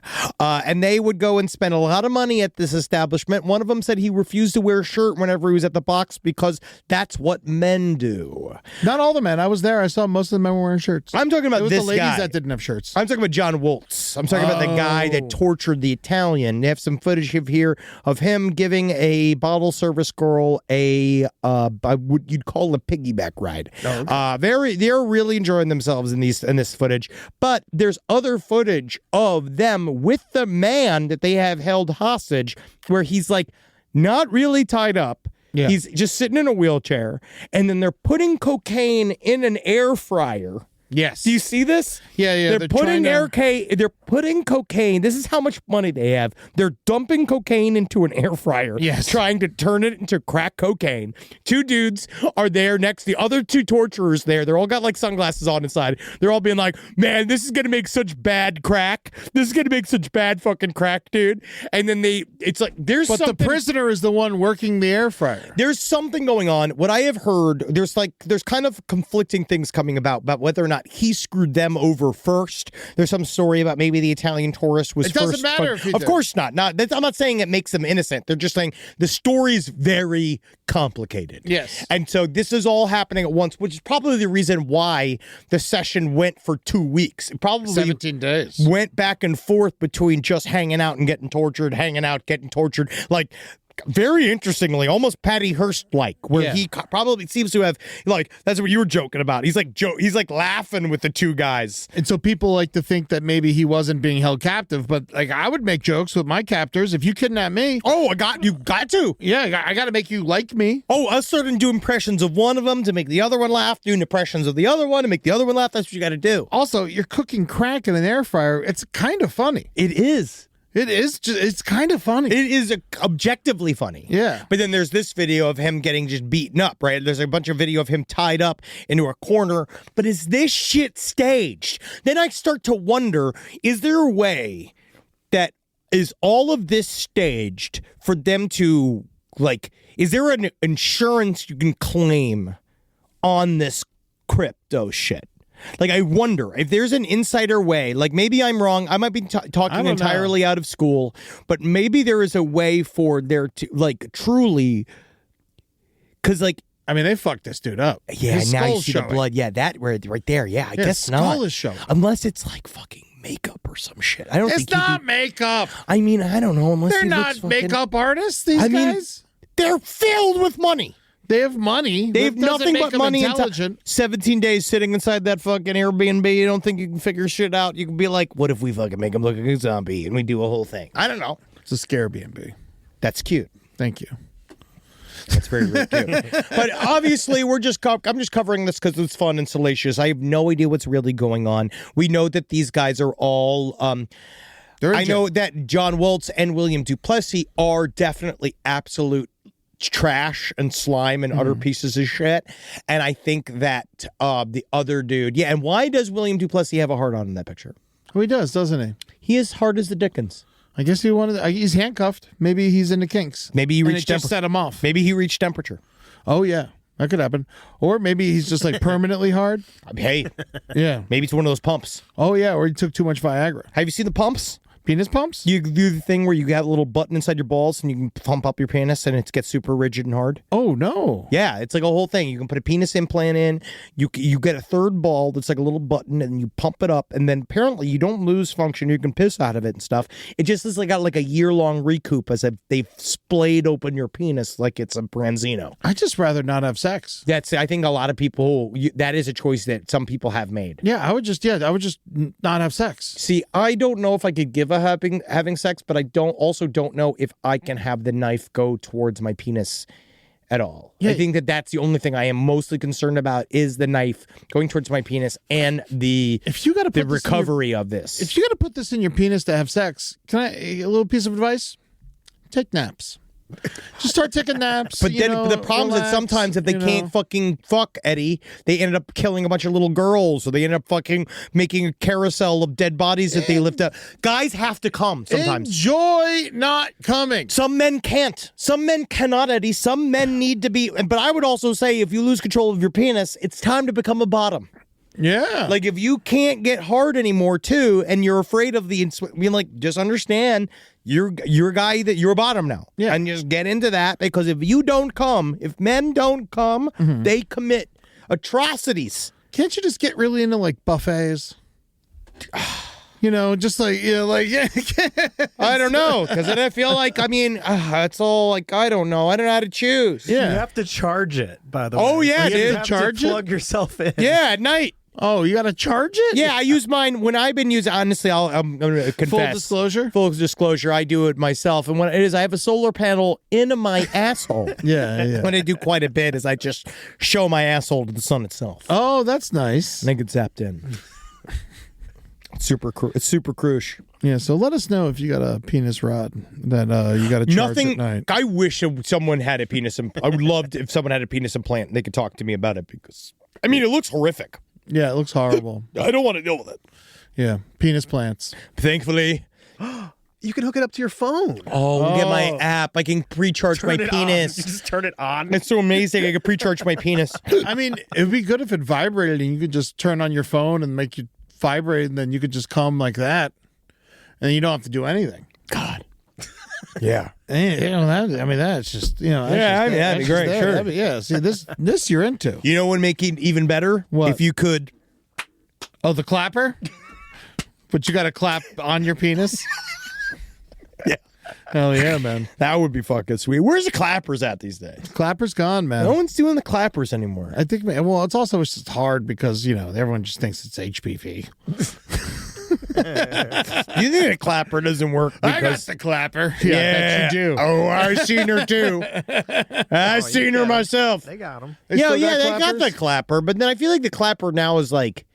And they would go and spend a lot of money at this establishment. One of them said he refused to wear a shirt whenever he was at the box because that's what men do. Not all the men. I was there. I saw most of the men were wearing shirts. I'm talking about it was this the ladies guy that didn't have shirts. I'm talking about John Woltz. I'm talking about the guy that tortured the Italian. They have some footage here of him giving a bottle service girl what you'd call a piggyback ride. Oh, okay. They're really enjoying themselves in this footage. But there's other footage of them with the man that they have held hostage, where he's not really tied up. Yeah. He's just sitting in a wheelchair, and then they're putting cocaine in an air fryer. Yes. Do you see this? Yeah. They're putting cocaine. This is how much money they have. They're dumping cocaine into an air fryer. Yes. Trying to turn it into crack cocaine. Two dudes are there next. The other two torturers there. They're all got sunglasses on inside. They're all being man, this is going to make such bad crack. This is going to make such bad fucking crack, dude. And then there's But something. the prisoner is the one working the air fryer. There's something going on. What I have heard, there's kind of conflicting things coming about whether or not he screwed them over first. There's some story about maybe the Italian tourist was It first. doesn't matter if he Of did. course not. I'm not saying it makes them innocent. They're just saying the story's very complicated. Yes. And so this is all happening at once, which is probably the reason why the session went for 2 weeks. It probably 17 days. went back and forth between just hanging out and getting tortured, hanging out, getting tortured. Like, very interestingly, almost Patty Hearst-like, where Yeah. he probably seems to have, like, that's what you were joking about. He's like laughing with the two guys. And so people like to think that maybe he wasn't being held captive, but like I would make jokes with my captors. If you kidnap me, Oh, you got to. yeah, I got to make you like me. Oh, us starting to do impressions of one of them to make the other one laugh, doing impressions of the other one to make the other one laugh. That's what you got to do. Also, you're cooking crack in an air fryer. It's kind of funny. It is. It is. It's kind of funny. It is objectively funny. Yeah. But then there's this video of him getting just beaten up, right? There's a bunch of video of him tied up into a corner. But is this shit staged? Then I start to wonder, is there a way that is all of this staged for them to, like, is there an insurance you can claim on this crypto shit? Like, I wonder if there's an insider way, like maybe I'm wrong. I might be talking entirely out of school, but maybe there is a way for there to, like, truly, because, like, I mean, they fucked this dude up. yeah, His now you skull's see showing. the blood. Yeah, that right there. Yeah, I guess skull not. is showing. Unless it's like fucking makeup or some shit. I don't It's think you not can- makeup. I mean, I don't know. Unless They're he not looks fucking- makeup artists. These I mean, guys. they're filled with money. They have money. They have That doesn't nothing make but them money. Intelligent. 17 days sitting inside that fucking Airbnb. You don't think you can figure shit out? You can be like, what if we fucking make him look like a zombie and we do a whole thing? I don't know. It's a scare B&B. That's cute. Thank you. That's very, very cute. But obviously, I'm just covering this because it's fun and salacious. I have no idea what's really going on. We know that these guys are all. I know that John Waltz and William Duplessis are definitely absolute trash and slime and utter pieces of shit. And I think that the other dude, yeah. And why does William Duplessis have a heart on in that picture? Oh, he does, doesn't he? He is hard as the Dickens. I guess he wanted. He's handcuffed. Maybe he's into kinks. Maybe he And reached it just set him off. Maybe he reached temperature. Oh yeah, that could happen. Or maybe he's just like permanently hard. Hey, Yeah. maybe it's one of those pumps. Oh yeah, or he took too much Viagra. Have you seen the pumps? Penis pumps? You do the thing where you have a little button inside your balls and you can pump up your penis and it gets super rigid and hard. Oh no. Yeah, it's like a whole thing. You can put a penis implant in. You get a third ball that's like a little button and you pump it up. And then apparently you don't lose function. You can piss out of it and stuff. It just is like got like a year-long recoup as if they've splayed open your penis like it's a Branzino. I'd just rather not have sex. I think a lot of people, that is a choice that some people have made. Yeah, I would just not have sex. See, I don't know if I could give a having sex, but I don't know if I can have the knife go towards my penis at all. Yeah. I think that's the only thing I am mostly concerned about is the knife going towards my penis and the recovery of this. If you got to put this in your penis to have sex, can a little piece of advice? Take naps. Just start taking naps. But then the problem is that sometimes if they can't fucking fuck Eddie, they end up killing a bunch of little girls, or they end up fucking making a carousel of dead bodies that they lift up. Guys have to come sometimes. Enjoy not coming. Some men can't. Some men cannot, Eddie. Some men need to be. But I would also say if you lose control of your penis, it's time to become a bottom. Yeah. Like if you can't get hard anymore too, and you're afraid of just understand you're a guy that you're a bottom now. Yeah. And just get into that, because if men don't come, they commit atrocities. Can't you just get really into like buffets? Just like, I don't know, because then I feel like, it's all like, I don't know how to choose. Yeah. You have to charge it, by the way. Oh, yeah, you dude. have Charge to it? plug yourself in. Yeah, at night. Oh, you got to charge it? Yeah, I use mine when I've been using. Honestly, I'm going to confess. Full disclosure. I do it myself, and what it is, I have a solar panel in my asshole. Yeah. What I do quite a bit is I just show my asshole to the sun itself. Oh, that's nice. And I get zapped in. It's super crucial. Yeah, so let us know if you got a penis rod that you got to charge at night. I wish someone had a penis. I would love if someone had a penis implant and they could talk to me about it, because it looks horrific. Yeah, it looks horrible. I don't want to deal with it. Yeah, penis plants. Thankfully, You can hook it up to your phone. Oh, get my app. I can pre-charge my Turn it penis. on. You just turn it on. It's so amazing. I can pre-charge my penis. I mean, it'd be good if it vibrated and you could just turn on your phone and make you vibrate, and then you could just come like that, and you don't have to do anything. God. Yeah. That's just, that'd be great. Sure. See, this you're into. You know what would make it even better? What? If you could. Oh, the clapper? But you got to clap on your penis? Yeah. Hell yeah, man. That would be fucking sweet. Where's the clappers at these days? Clapper's gone, man. No one's doing the clappers anymore. I think, well, it's also just hard because, everyone just thinks it's HPV. You think a clapper doesn't work? I got the clapper. Yeah, I bet you do. Oh, I seen her too. I seen her myself. They got them. They got the clapper, but then I feel like the clapper now is like,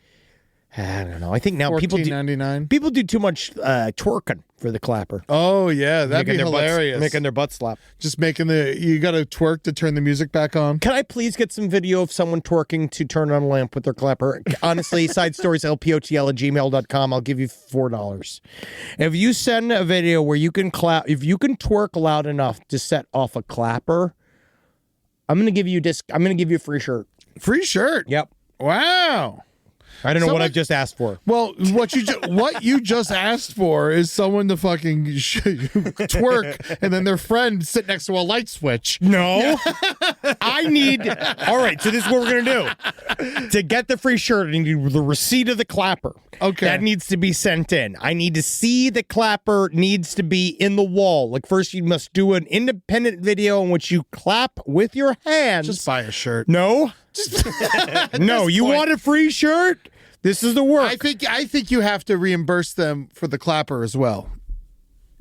I don't know. I think now people do too much twerking for the clapper. Oh yeah, that'd be hilarious. Making their butt slap. Just you got to twerk to turn the music back on. Can I please get some video of someone twerking to turn on a lamp with their clapper? Honestly, sidestorieslpotl@gmail.com. I'll give you $4. If you send a video where you can clap, if you can twerk loud enough to set off a clapper, I'm gonna give you a free shirt. Free shirt. Yep. Wow. I don't know what I've just asked for. Well, what you just asked for is someone to fucking twerk, and then their friend sit next to a light switch. No, I need. All right, so this is what we're gonna do. To get the free shirt, I need the receipt of the clapper. Okay, that needs to be sent in. I need to see the clapper. Needs to be in the wall. Like first, you must do an independent video in which you clap with your hands. Just buy a shirt. No. No, you want a free shirt? This is the work. I think you have to reimburse them for the clapper as well.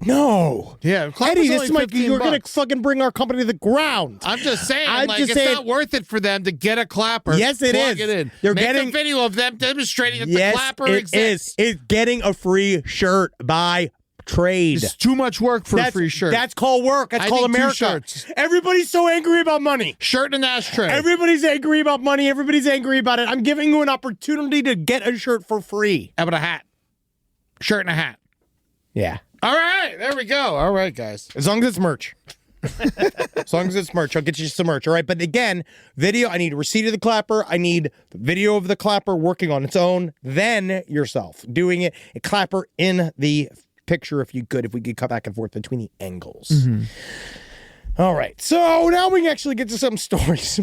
No. Yeah, Eddie, this is like you're going to fucking bring our company to the ground. I'm just saying, it's not worth it for them to get a clapper. Yes, it is. Plug it in. They're Make getting a video of them demonstrating that the clapper exists. It's getting a free shirt by trade. It's too much work for a free shirt. That's called work. That's called America. 2 shirts. Everybody's so angry about money. Shirt and an ashtray. Everybody's angry about money. Everybody's angry about it. I'm giving you an opportunity to get a shirt for free. How about a hat? Shirt and a hat. Yeah. All right. There we go. All right, guys. As long as it's merch. As long as it's merch, I'll get you some merch. All right. But again, video, I need a receipt of the clapper. I need the video of the clapper working on its own. Then yourself doing it. A clapper in the picture if we could cut back and forth between the angles. Mm-hmm. All right, so now we can actually get to some stories.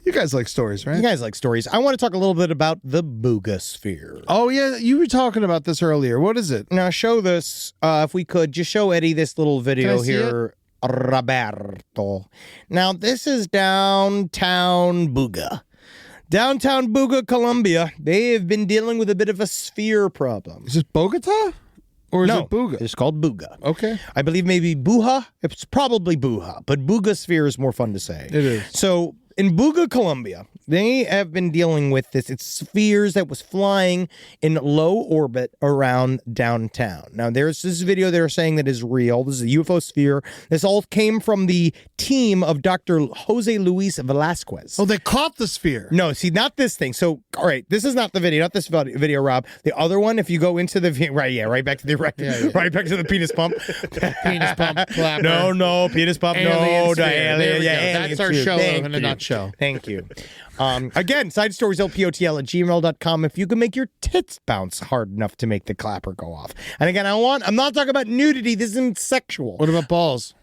You guys like stories, right? You guys like stories. I want to talk a little bit about the Buga Sphere. Oh yeah, you were talking about this earlier. What is it? Now show this, if we could, just show Eddie this little video here. Roberto. Now this is downtown Buga. Downtown Buga, Colombia. They have been dealing with a bit of a sphere problem. Is this Bogota? Or is it Buga? It's called Buga. Okay. I believe maybe Buja. It's probably Buja, but Buga Sphere is more fun to say. It is. So in Buga, Colombia, they have been dealing with this. It's spheres that was flying in low orbit around downtown. Now, there's this video they're saying that is real. This is a UFO sphere. This all came from the team of Dr. Jose Luis Velasquez. Oh, they caught the sphere. No, see, not this thing. So, all right, this is not the video, not this video, Rob. The other one, if you go into the right back to the right back to the penis pump. Penis pump. Clapper. No, penis pump. Alien sphere. Alien. That's our show in a nutshell. Thank you. Again, sidestorieslpotl@gmail.com if you can make your tits bounce hard enough to make the clapper go off. And again, I'm not talking about nudity. This isn't sexual. What about balls?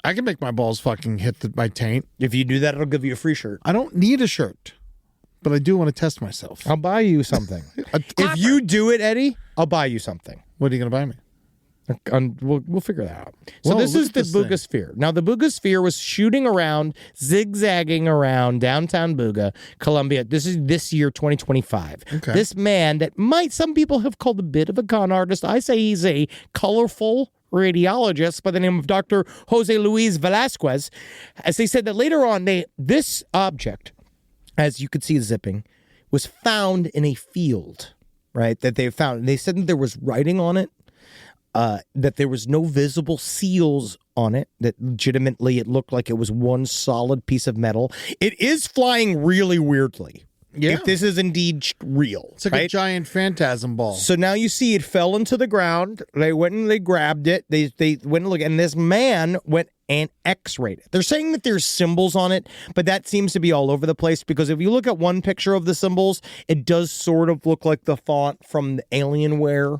I can make my balls fucking hit my taint. If you do that, it'll give you a free shirt. I don't need a shirt, but I do want to test myself. I'll buy you something. If you do it, Eddie, I'll buy you something. What are you going to buy me? We'll figure that out. So this is the Buga Sphere. Now, the Buga Sphere was shooting around, zigzagging around downtown Buga, Colombia. This is this year, 2025. Okay. This man that some people have called a bit of a con artist. I say he's a colorful radiologist by the name of Dr. Jose Luis Velasquez. As they said that later on, this object, as you could see zipping, was found in a field, right? That they found. And they said that there was writing on it. That there was no visible seals on it, that legitimately it looked like it was one solid piece of metal. It is flying really weirdly. if this is indeed real. It's like a giant phantasm ball. So now you see it fell into the ground. They went and they grabbed it. They went and looked, and this man went and x-rayed it. They're saying that there's symbols on it, but that seems to be all over the place because if you look at one picture of the symbols, it does sort of look like the font from the Alienware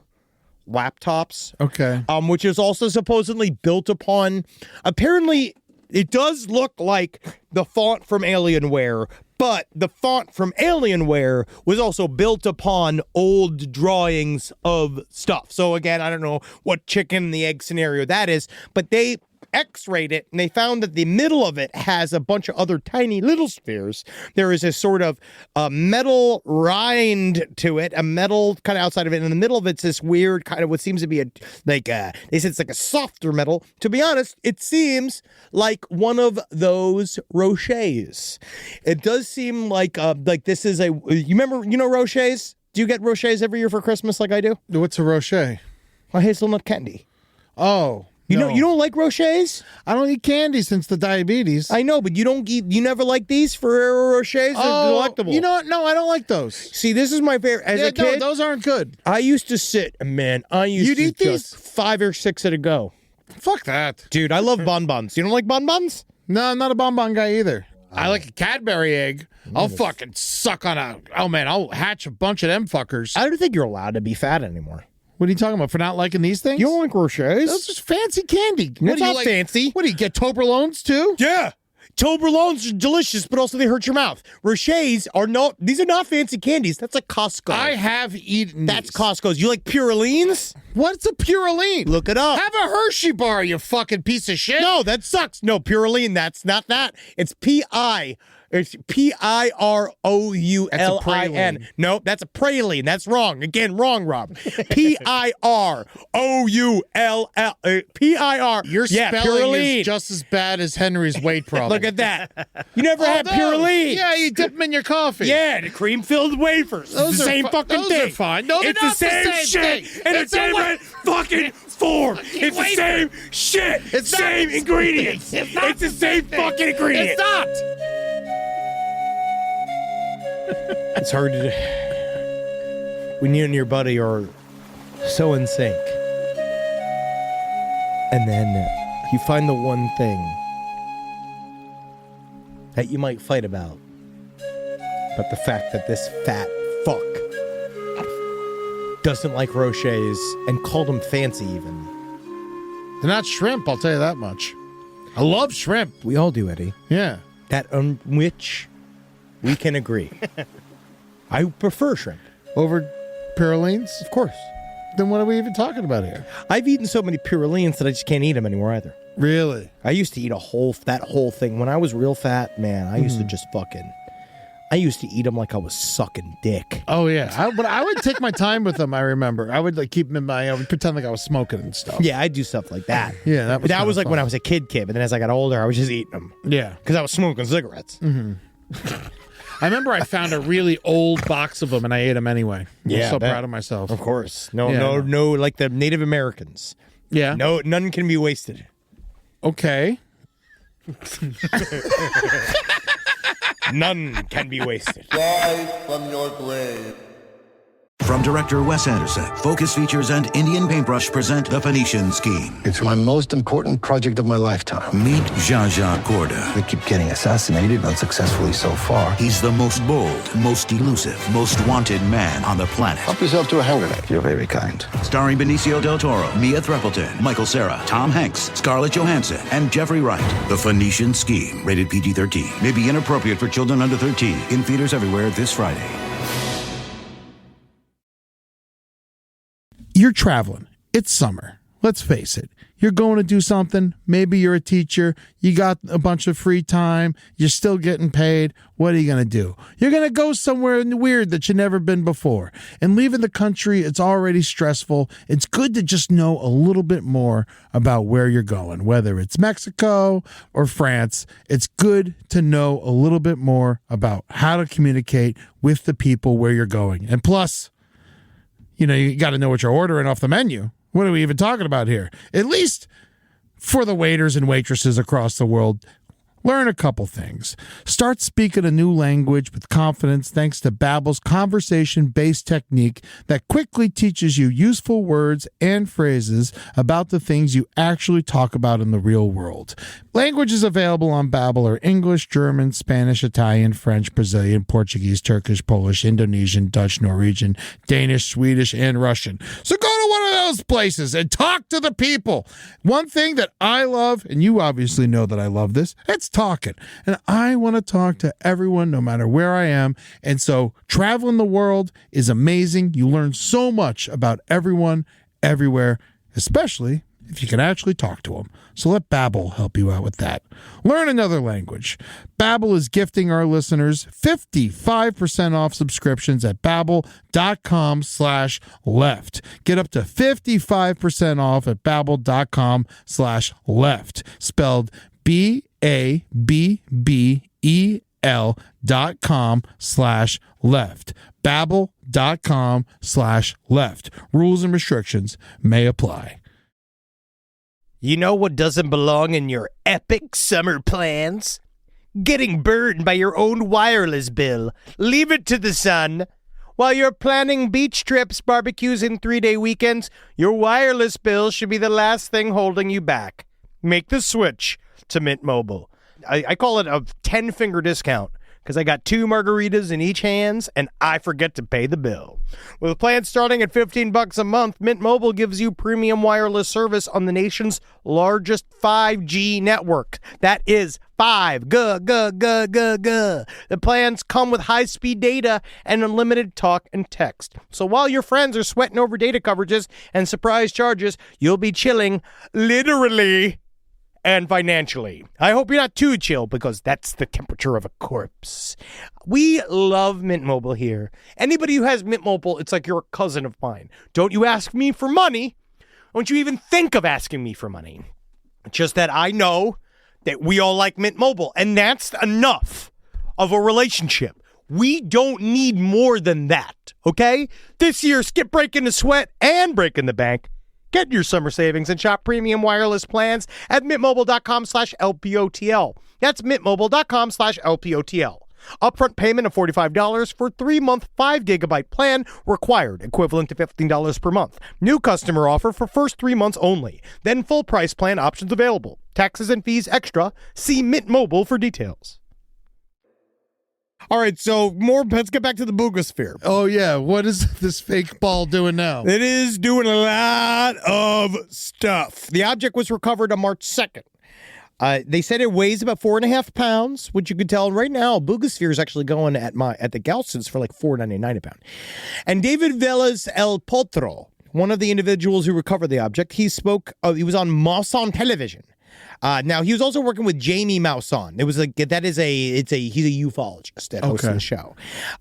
laptops. Okay. Which is also supposedly built upon, apparently it does look like the font from Alienware, but the font from Alienware was also built upon old drawings of stuff. So again, I don't know what chicken and the egg scenario that is, but they x-rayed it and they found that the middle of it has a bunch of other tiny little spheres. There is a sort of metal rind to it, a metal kind of outside of it, and in the middle of it's this weird kind of what seems to be they said it's like a softer metal. To be honest, it seems like one of those rochers. It does seem like this is you know rochers? Do you get rochers every year for Christmas like I do? What's a rocher? A hazelnut candy. Oh. You don't like rochers? I don't eat candy since the diabetes. I know, but you never like these for rochers? They're delectable. You know what? No, I don't like those. See, this is my favorite. As a kid, those aren't good. I used to sit, man. You'd eat these? 5 or 6 at a go. Fuck that. Dude, I love bonbons. You don't like bonbons? No, I'm not a bonbon guy either. I like a Cadbury egg. I'll fucking suck on I'll hatch a bunch of them fuckers. I don't think you're allowed to be fat anymore. What are you talking about? For not liking these things? You don't like rochers? Those are just fancy candy. It's not fancy. What do you get, Toblerones too? Yeah. Toblerones are delicious, but also they hurt your mouth. Rochers these are not fancy candies. That's like Costco. I have eaten That's Costco's. You like Purelines? What's a Puraline? Look it up. Have a Hershey bar, you fucking piece of shit. No, that sucks. No, Puraline, that's not that. It's P-I. It's P-I-R-O-U-L-I-N. No, that's a praline. That's wrong. Again, wrong, Rob. P-I-R-O-U-L-L. P-I-R. Your spelling is just as bad as Henry's weight problem. Look at that. You never had Puraline. Yeah, you dip them in your coffee. Yeah, the cream-filled wafers. It's the same fucking thing. Those are fine. No, they're it's not the same shit in a different fucking form. It's the same shit. It's same ingredients. It's the same fucking ingredients. It's not. It's hard to do when you and your buddy are so in sync. And then you find the one thing that you might fight about. But the fact that this fat fuck doesn't like rochers and called them fancy even. They're not shrimp, I'll tell you that much. I love shrimp. We all do, Eddie. Yeah. That on which we can agree. I prefer shrimp. Over Puralines? Of course. Then what are we even talking about here? I've eaten so many Puralines that I just can't eat them anymore either. Really? I used to eat that whole thing. When I was real fat, man, I used to just I used to eat them like I was sucking dick. Oh, yeah. But I would take my time with them, I remember. I would keep them I would pretend like I was smoking and stuff. Yeah, I'd do stuff like that. Yeah, that was like fun. when I was a kid, but then as I got older, I was just eating them. Yeah. Because I was smoking cigarettes. Mm-hmm. I remember I found a really old box of them and I ate them anyway. Yeah, I'm so proud of myself. Of course. No, like the Native Americans. Yeah. No, none can be wasted. Okay. None can be wasted. Rise from your grave. From director Wes Anderson, Focus Features and Indian Paintbrush present The Phoenician Scheme. It's my most important project of my lifetime. Meet Zsa Gorda. They keep getting assassinated unsuccessfully so far. He's the most bold, most elusive, most wanted man on the planet. Help yourself to a hand grenade. You're very kind. Starring Benicio del Toro, Mia Threppleton, Michael Cera, Tom Hanks, Scarlett Johansson, and Jeffrey Wright. The Phoenician Scheme, rated PG-13. May be inappropriate for children under 13. In theaters everywhere this Friday. You're traveling. It's summer. Let's face it. You're going to do something. Maybe you're a teacher. You got a bunch of free time. You're still getting paid. What are you going to do? You're going to go somewhere weird that you've never been before. And leaving the country, it's already stressful. It's good to just know a little bit more about where you're going, whether it's Mexico or France. It's good to know a little bit more about how to communicate with the people where you're going. And plus, you got to know what you're ordering off the menu. What are we even talking about here? At least for the waiters and waitresses across the world, Learn a couple things. Start speaking a new language with confidence thanks to Babbel's conversation-based technique that quickly teaches you useful words and phrases about the things you actually talk about in the real world. Languages available on Babbel are English, German, Spanish, Italian, French, Brazilian, Portuguese, Turkish, Polish, Indonesian, Dutch, Norwegian, Danish, Swedish, and Russian. So go to one of those places and talk to the people. One thing that I love, and you obviously know that I love this, it's talking. And I want to talk to everyone no matter where I am. And so traveling the world is amazing. You learn so much about everyone, everywhere, especially if you can actually talk to them. So let Babbel help you out with that. Learn another language. Babbel is gifting our listeners 55% off subscriptions at babbel.com/left. Get up to 55% off at babbel.com/left. Spelled BABBEL.com/left. Babbel.com/left. Rules and restrictions may apply. You know what doesn't belong in your epic summer plans? Getting burned by your own wireless bill. Leave it to the sun. While you're planning beach trips, barbecues, and 3-day weekends, your wireless bill should be the last thing holding you back. Make the switch to Mint Mobile. I call it a 10-finger discount because I got 2 margaritas in each hands and I forget to pay the bill. With plans starting at $15 a month, Mint Mobile gives you premium wireless service on the nation's largest 5G network. That is 5. The plans come with high-speed data and unlimited talk and text. So while your friends are sweating over data coverages and surprise charges, you'll be chilling literally and financially. I hope you're not too chill because that's the temperature of a corpse. We love Mint Mobile here. Anybody who has Mint Mobile, it's like you're a cousin of mine. Don't you ask me for money. Don't you even think of asking me for money. Just that I know that we all like Mint Mobile, and that's enough of a relationship. We don't need more than that, okay? This year, skip breaking the sweat and breaking the bank. Get your summer savings and shop premium wireless plans at mintmobile.com/LPOTL. That's mintmobile.com/LPOTL. Upfront payment of $45 for 3-month 5-gigabyte plan required, equivalent to $15 per month. New customer offer for first 3 months only. Then full price plan options available. Taxes and fees extra. See Mint Mobile for details. All right, so let's get back to the Buga Sphere. Oh, yeah. What is this fake ball doing now? It is doing a lot of stuff. The object was recovered on March 2nd. They said it weighs about 4.5 pounds, which you could tell right now. Buga Sphere is actually going at the Gelson's for like $4.99 a pound. And David Velas El Potro, one of the individuals who recovered the object, he spoke. He was on Maussan television. Now he was also working with Jamie Maussan. It was like he's a ufologist that hosted the show.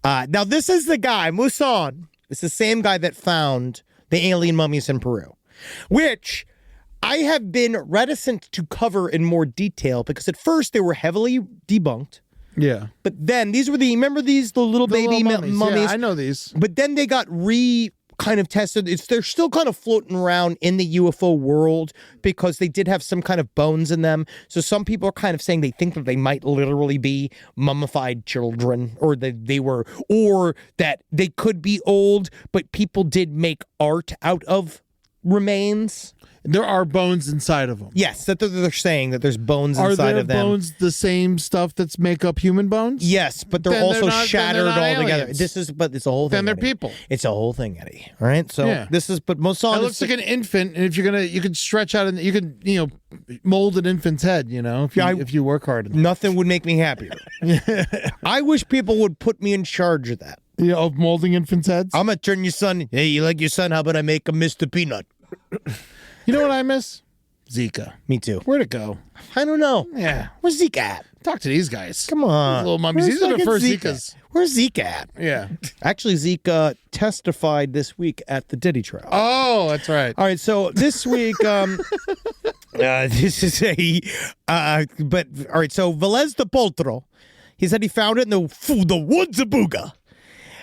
Now this is the guy Maussan. It's the same guy that found the alien mummies in Peru, which I have been reticent to cover in more detail because at first they were heavily debunked. Yeah, but then these were the little baby mummies. Yeah, I know these. But then they got kind of tested. They're still kind of floating around in the UFO world because they did have some kind of bones in them. So some people are kind of saying they think that they might literally be mummified children, or that they could be old, but people did make art out of remains. There are bones inside of them. Yes, that they're saying that there's bones inside of them. Are their bones the same stuff that's make up human bones? Yes, but they're also shattered altogether. But it's a whole thing. Then they're Eddie. people. It's a whole thing, Eddie. All right, so this is. But Maussan, it looks like an infant, and if you can stretch out, and you can mold an infant's head. If you work hard enough. Nothing would make me happier. I wish people would put me in charge of that. Of molding infants' heads. I'm gonna turn your son. Hey, you like your son? How about I make him Mr. Peanut? You know what I miss? Zika. Me too. Where'd it go? I don't know. Yeah. Where's Zika at? Talk to these guys. Come on. These little mummies. These are the first Zikas. Where's Zika at? Yeah. Actually, Zika testified this week at the Diddy trial. Oh, that's right. All right, so this week, this is but all right, so Velez de Potro, he said he found it in the woods of Buga.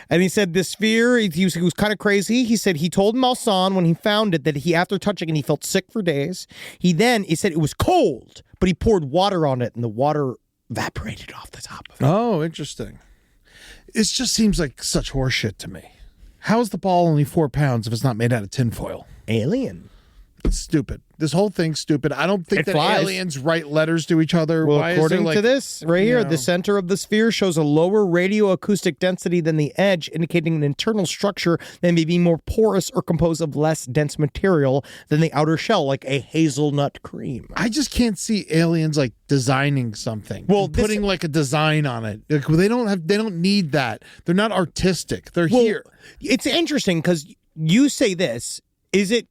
And he said the sphere, he was kind of crazy. He said he told Maussan when he found it that after touching it, he felt sick for days. He said it was cold, but he poured water on it, and the water evaporated off the top of it. Oh, interesting. It just seems like such horseshit to me. How is the ball only 4 pounds if it's not made out of tinfoil? Alien. It's stupid. This whole thing's stupid. I don't think It that flies. aliens write letters to each other. Well, Why according is to this right here, the center of the sphere shows a lower radioacoustic density than the edge, indicating an internal structure that may be more porous or composed of less dense material than the outer shell, like a hazelnut cream. I just can't see aliens like designing something. Well, and putting like a design on it. Like, they don't need that. They're not artistic. They're here. It's interesting because you say this. Is it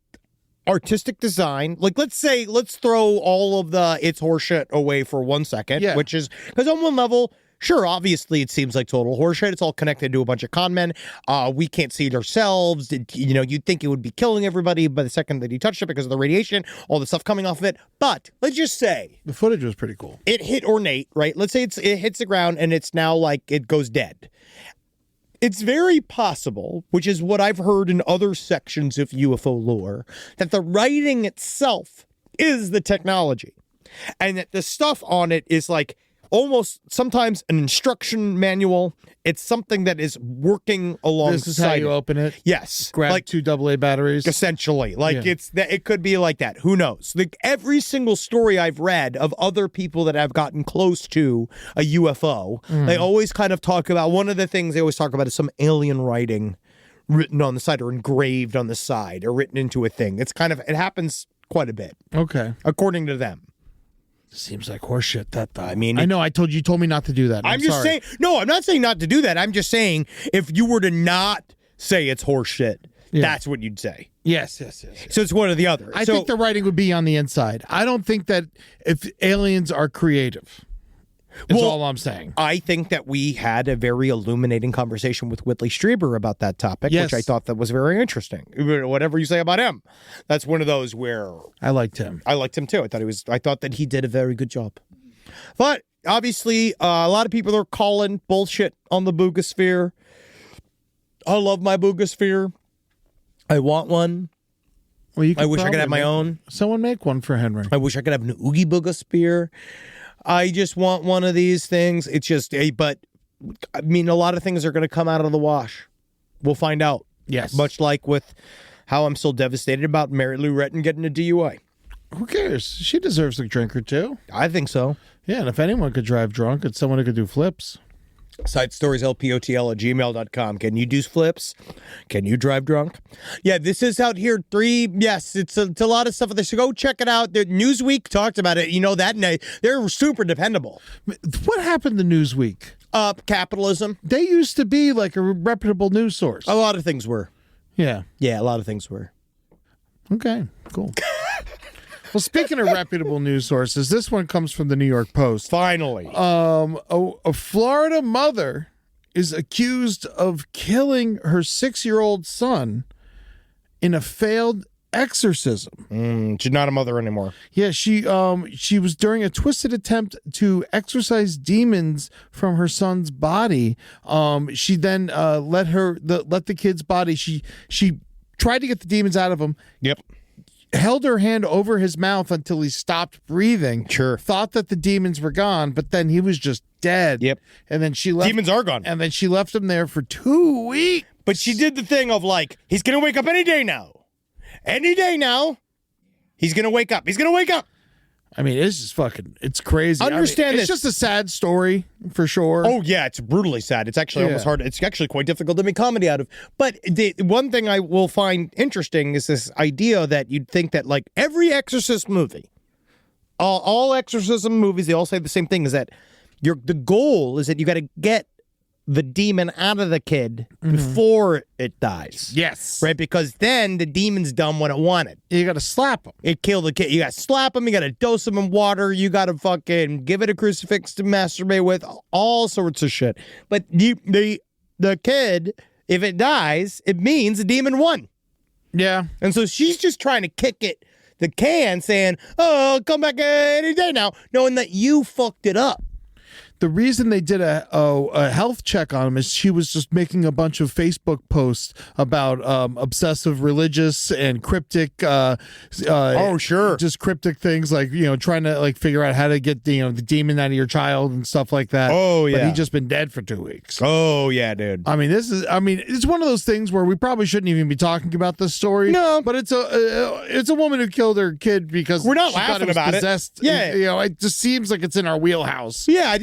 artistic design? Like, let's throw all of the it's horseshit away for 1 second, which is because on one level, sure, obviously it seems like total horseshit. It's all connected to a bunch of con men. We can't see it ourselves. You'd think it would be killing everybody by the second that you touched it because of the radiation, all the stuff coming off of it. But let's just say the footage was pretty cool. It hit ornate, right? Let's say it hits the ground and it's now like it goes dead. It's very possible, which is what I've heard in other sections of UFO lore, that the writing itself is the technology. And that the stuff on it is like almost sometimes an instruction manual. It's something that is working alongside. This is how you open it? Yes. Grab like 2 AA batteries? Essentially. Like it could be like that. Who knows? Like every single story I've read of other people that have gotten close to a UFO, they always kind of talk about, one of the things they always talk about is some alien writing written on the side or engraved on the side or written into a thing. It happens quite a bit. Okay. According to them. Seems like horseshit. I mean, I know. You told me not to do that. I'm just saying. No, I'm not saying not to do that. I'm just saying if you were to not say it's horseshit, that's what you'd say. Yes. So it's one or the other. I think the writing would be on the inside. I don't think that if aliens are creative. That's all I'm saying. I think that we had a very illuminating conversation with Whitley Strieber about that topic, which I thought that was very interesting. Whatever you say about him, that's one of those where I liked him. I liked him too. I thought that he did a very good job. But obviously, a lot of people are calling bullshit on the Buga Sphere. I love my Buga Sphere. I want one. Well, I wish I could have my own. Someone make one for Henry. I wish I could have an Oogie Buga Sphere. I just want one of these things. It's just but I mean, a lot of things are going to come out of the wash. We'll find out. Yes. Much like with how I'm still devastated about Mary Lou Retton getting a DUI. Who cares? She deserves a drink or two. I think so. Yeah, and if anyone could drive drunk, it's someone who could do flips. SideStoriesLPOTL@gmail.com. Can you do flips? Can you drive drunk? Yeah, this is out here. 3. Yes, it's a lot of stuff. So go check it out. The Newsweek talked about it. That night. They're super dependable. What happened to Newsweek? Capitalism. They used to be like a reputable news source. A lot of things were. Yeah. Yeah, a lot of things were. Okay, cool. Well, speaking of reputable news sources, this one comes from the New York Post. Finally. A Florida mother is accused of killing her 6-year-old son in a failed exorcism. She's not a mother anymore. Yeah, she was during a twisted attempt to exorcise demons from her son's body. She then let the kid's body. She tried to get the demons out of him. Yep. Held her hand over his mouth until he stopped breathing. Sure. Thought that the demons were gone, but then he was just dead. Yep. And then she left. Demons are gone. And then she left him there for 2 weeks. But she did the thing of like, he's going to wake up any day now. Any day now. He's going to wake up. He's going to wake up. I mean, it's just it's crazy. Understand this. It's just a sad story for sure. Oh, yeah, it's brutally sad. It's actually almost hard. It's actually quite difficult to make comedy out of. But the one thing I will find interesting is this idea that you'd think that like every Exorcist movie, all exorcism movies, they all say the same thing, is that the goal is that you got to get the demon out of the kid before it dies. Yes. Right? Because then the demon's done what it wanted. You got to slap him. It killed the kid. You got to slap him. You got to dose him in water. You got to fucking give it a crucifix to masturbate with. All sorts of shit. But the kid, if it dies, it means the demon won. Yeah. And so she's just trying to kick the can saying, oh, come back any day now, knowing that you fucked it up. the reason they did a health check on him is she was just making a bunch of Facebook posts about obsessive religious and cryptic. Sure. Just cryptic things like, trying to like figure out how to get the demon out of your child and stuff like that. Oh, yeah. But he's just been dead for 2 weeks. Oh, yeah, dude. I mean, it's one of those things where we probably shouldn't even be talking about this story. No. But it's a woman who killed her kid because we're not she thought laughing it was about possessed. it. Yeah. It just seems like it's in our wheelhouse. Yeah,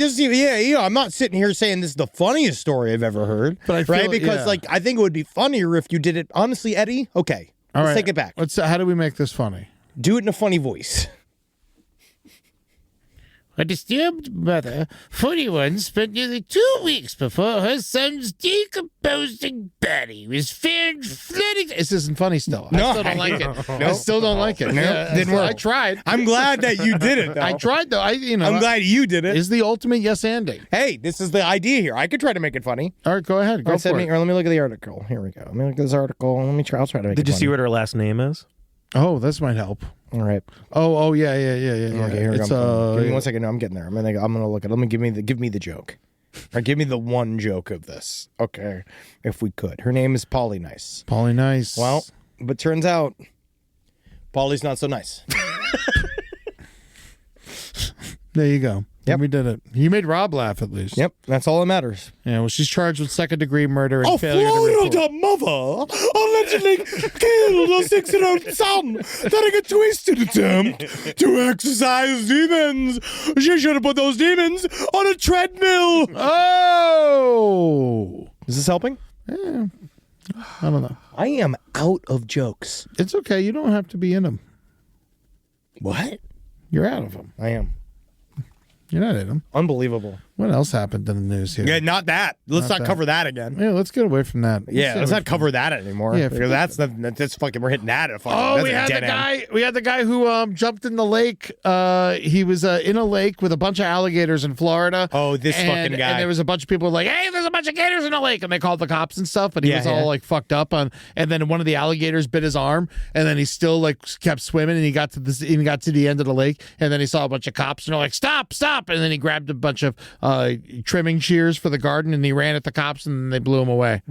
I'm not sitting here saying this is the funniest story I've ever heard. But I feel right? Because I think it would be funnier if you did it honestly, Eddie. Okay. Let's take it back. How do we make this funny? Do it in a funny voice. A disturbed mother, 41, spent nearly 2 weeks before her son's decomposing body was found floating. This isn't funny still. No, I still don't like it. No. I still don't like it. No, didn't work. I tried. I'm glad that you did it, though. I tried, though. I'm glad you did it. Is the ultimate yes-anding. Hey, this is the idea here. I could try to make it funny. All right, go ahead. Go for it. Let me look at the article. Here we go. Let me look at this article. I'll try to make it Did you funny. see what her last name is? Oh, this might help. All right. Oh, yeah. Okay, here we go. Give me 1 second. No, I'm getting there. I'm gonna look at it. Give me the joke. Or give me the one joke of this. Okay. If we could. Her name is Polly Nice. Polly Nice. Well, but turns out Polly's not so nice. There you go. Yep. We did it. You made Rob laugh at least. Yep. That's all that matters. Yeah, well, she's charged with second-degree murder and A failure to report. Florida mother allegedly killed a 6-year-old son during a twisted attempt to exorcise demons. She should have put those demons on a treadmill. Oh! Is this helping? Yeah. I don't know. I am out of jokes. It's okay. You don't have to be in them. What? You're out of them. I am. You're not in them. Unbelievable. What else happened in the news here? Yeah, not that. Let's not cover that again. Yeah, let's get away from that. Let's not cover that anymore. Yeah, because that's fucking. We're hitting that. We had the guy who jumped in the lake. He was in a lake with a bunch of alligators in Florida. Oh, this fucking guy. And there was a bunch of people like, "Hey, there's a bunch of gators in the lake," and they called the cops and stuff. But he was all like fucked up on. And then one of the alligators bit his arm, and then he still like kept swimming, and he got to the end of the lake, and then he saw a bunch of cops, and they're like, "Stop, stop!" And then he grabbed a bunch of trimming shears for the garden, and he ran at the cops, and they blew him away.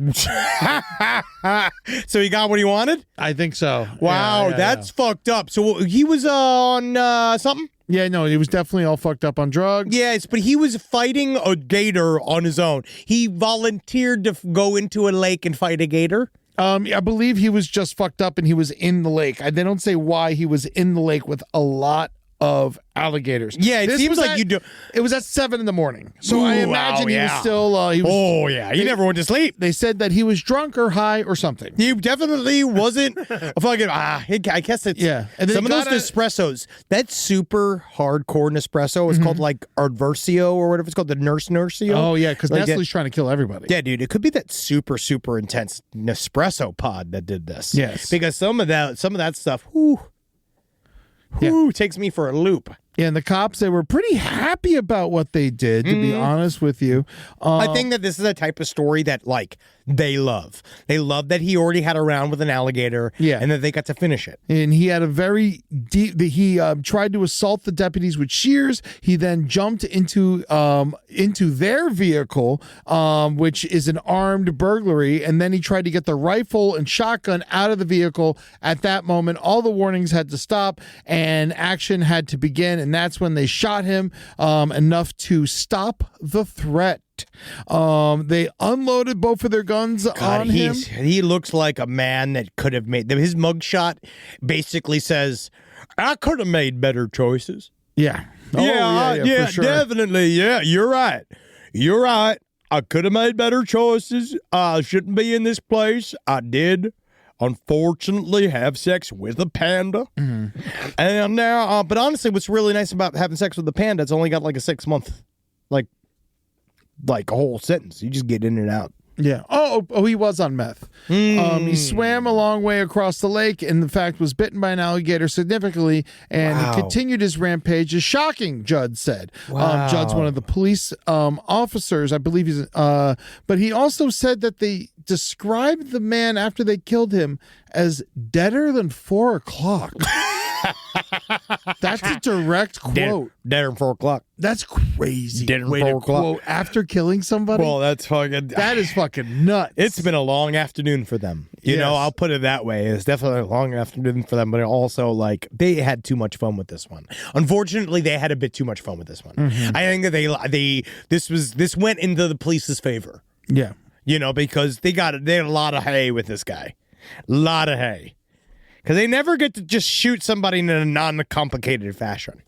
So he got what he wanted? I think so. Wow, that's fucked up. So he was on something? Yeah, no, he was definitely all fucked up on drugs. Yes, but he was fighting a gator on his own. He volunteered to go into a lake and fight a gator? I believe he was just fucked up and he was in the lake. They don't say why he was in the lake with a lot of alligators. Yeah, it seems like you do. It was at 7 a.m. So I imagine he was still. He never went to sleep. They said that he was drunk or high or something. He definitely wasn't a fucking. I guess it's And some of those Nespressos. That super hardcore Nespresso is called like Adversio or whatever it's called, the Nursio. Oh yeah, because Nestle's trying to kill everybody. Yeah, dude, it could be that super intense Nespresso pod that did this. Yes, because some of that stuff. Takes me for a loop. Yeah, and the cops, they were pretty happy about what they did, to be honest with you. I think that this is a type of story that, like, they love. They love that he already had a round with an alligator, and that they got to finish it. And he had a very deep. He tried to assault the deputies with shears. He then jumped into their vehicle, which is an armed burglary, and then he tried to get the rifle and shotgun out of the vehicle. At that moment, all the warnings had to stop, and action had to begin. And that's when they shot him enough to stop the threat. They unloaded both of their guns on him. He looks like a man that could have made his mugshot. Basically says, "I could have made better choices." Yeah. Yeah, for sure. Definitely. Yeah, you're right. You're right. I could have made better choices. I shouldn't be in this place. I did. Unfortunately, have sex with a panda. And now, but honestly, what's really nice about having sex with a panda, it's only got like a 6-month, like a whole sentence. You just get in and out. Yeah. Oh, he was on meth. He swam a long way across the lake and, in fact, was bitten by an alligator significantly and continued his rampage. Is shocking, Judd said. Judd's one of the police officers, I believe he's. But he also said that they described the man after they killed him as deader than 4 o'clock. That's a direct quote. Dinner at 4 o'clock. That's crazy. Dinner Way at to 4 o'clock. quote after killing somebody. Well, that's fucking... That is fucking nuts. It's been a long afternoon for them. You know, I'll put it that way. It's definitely a long afternoon for them, but also, like, they had too much fun with this one. Unfortunately, they had a bit too much fun with this one. Mm-hmm. I think that this went into the police's favor. Yeah. You know, because they had a lot of hay with this guy. A lot of hay. Because they never get to just shoot somebody in a non-complicated fashion.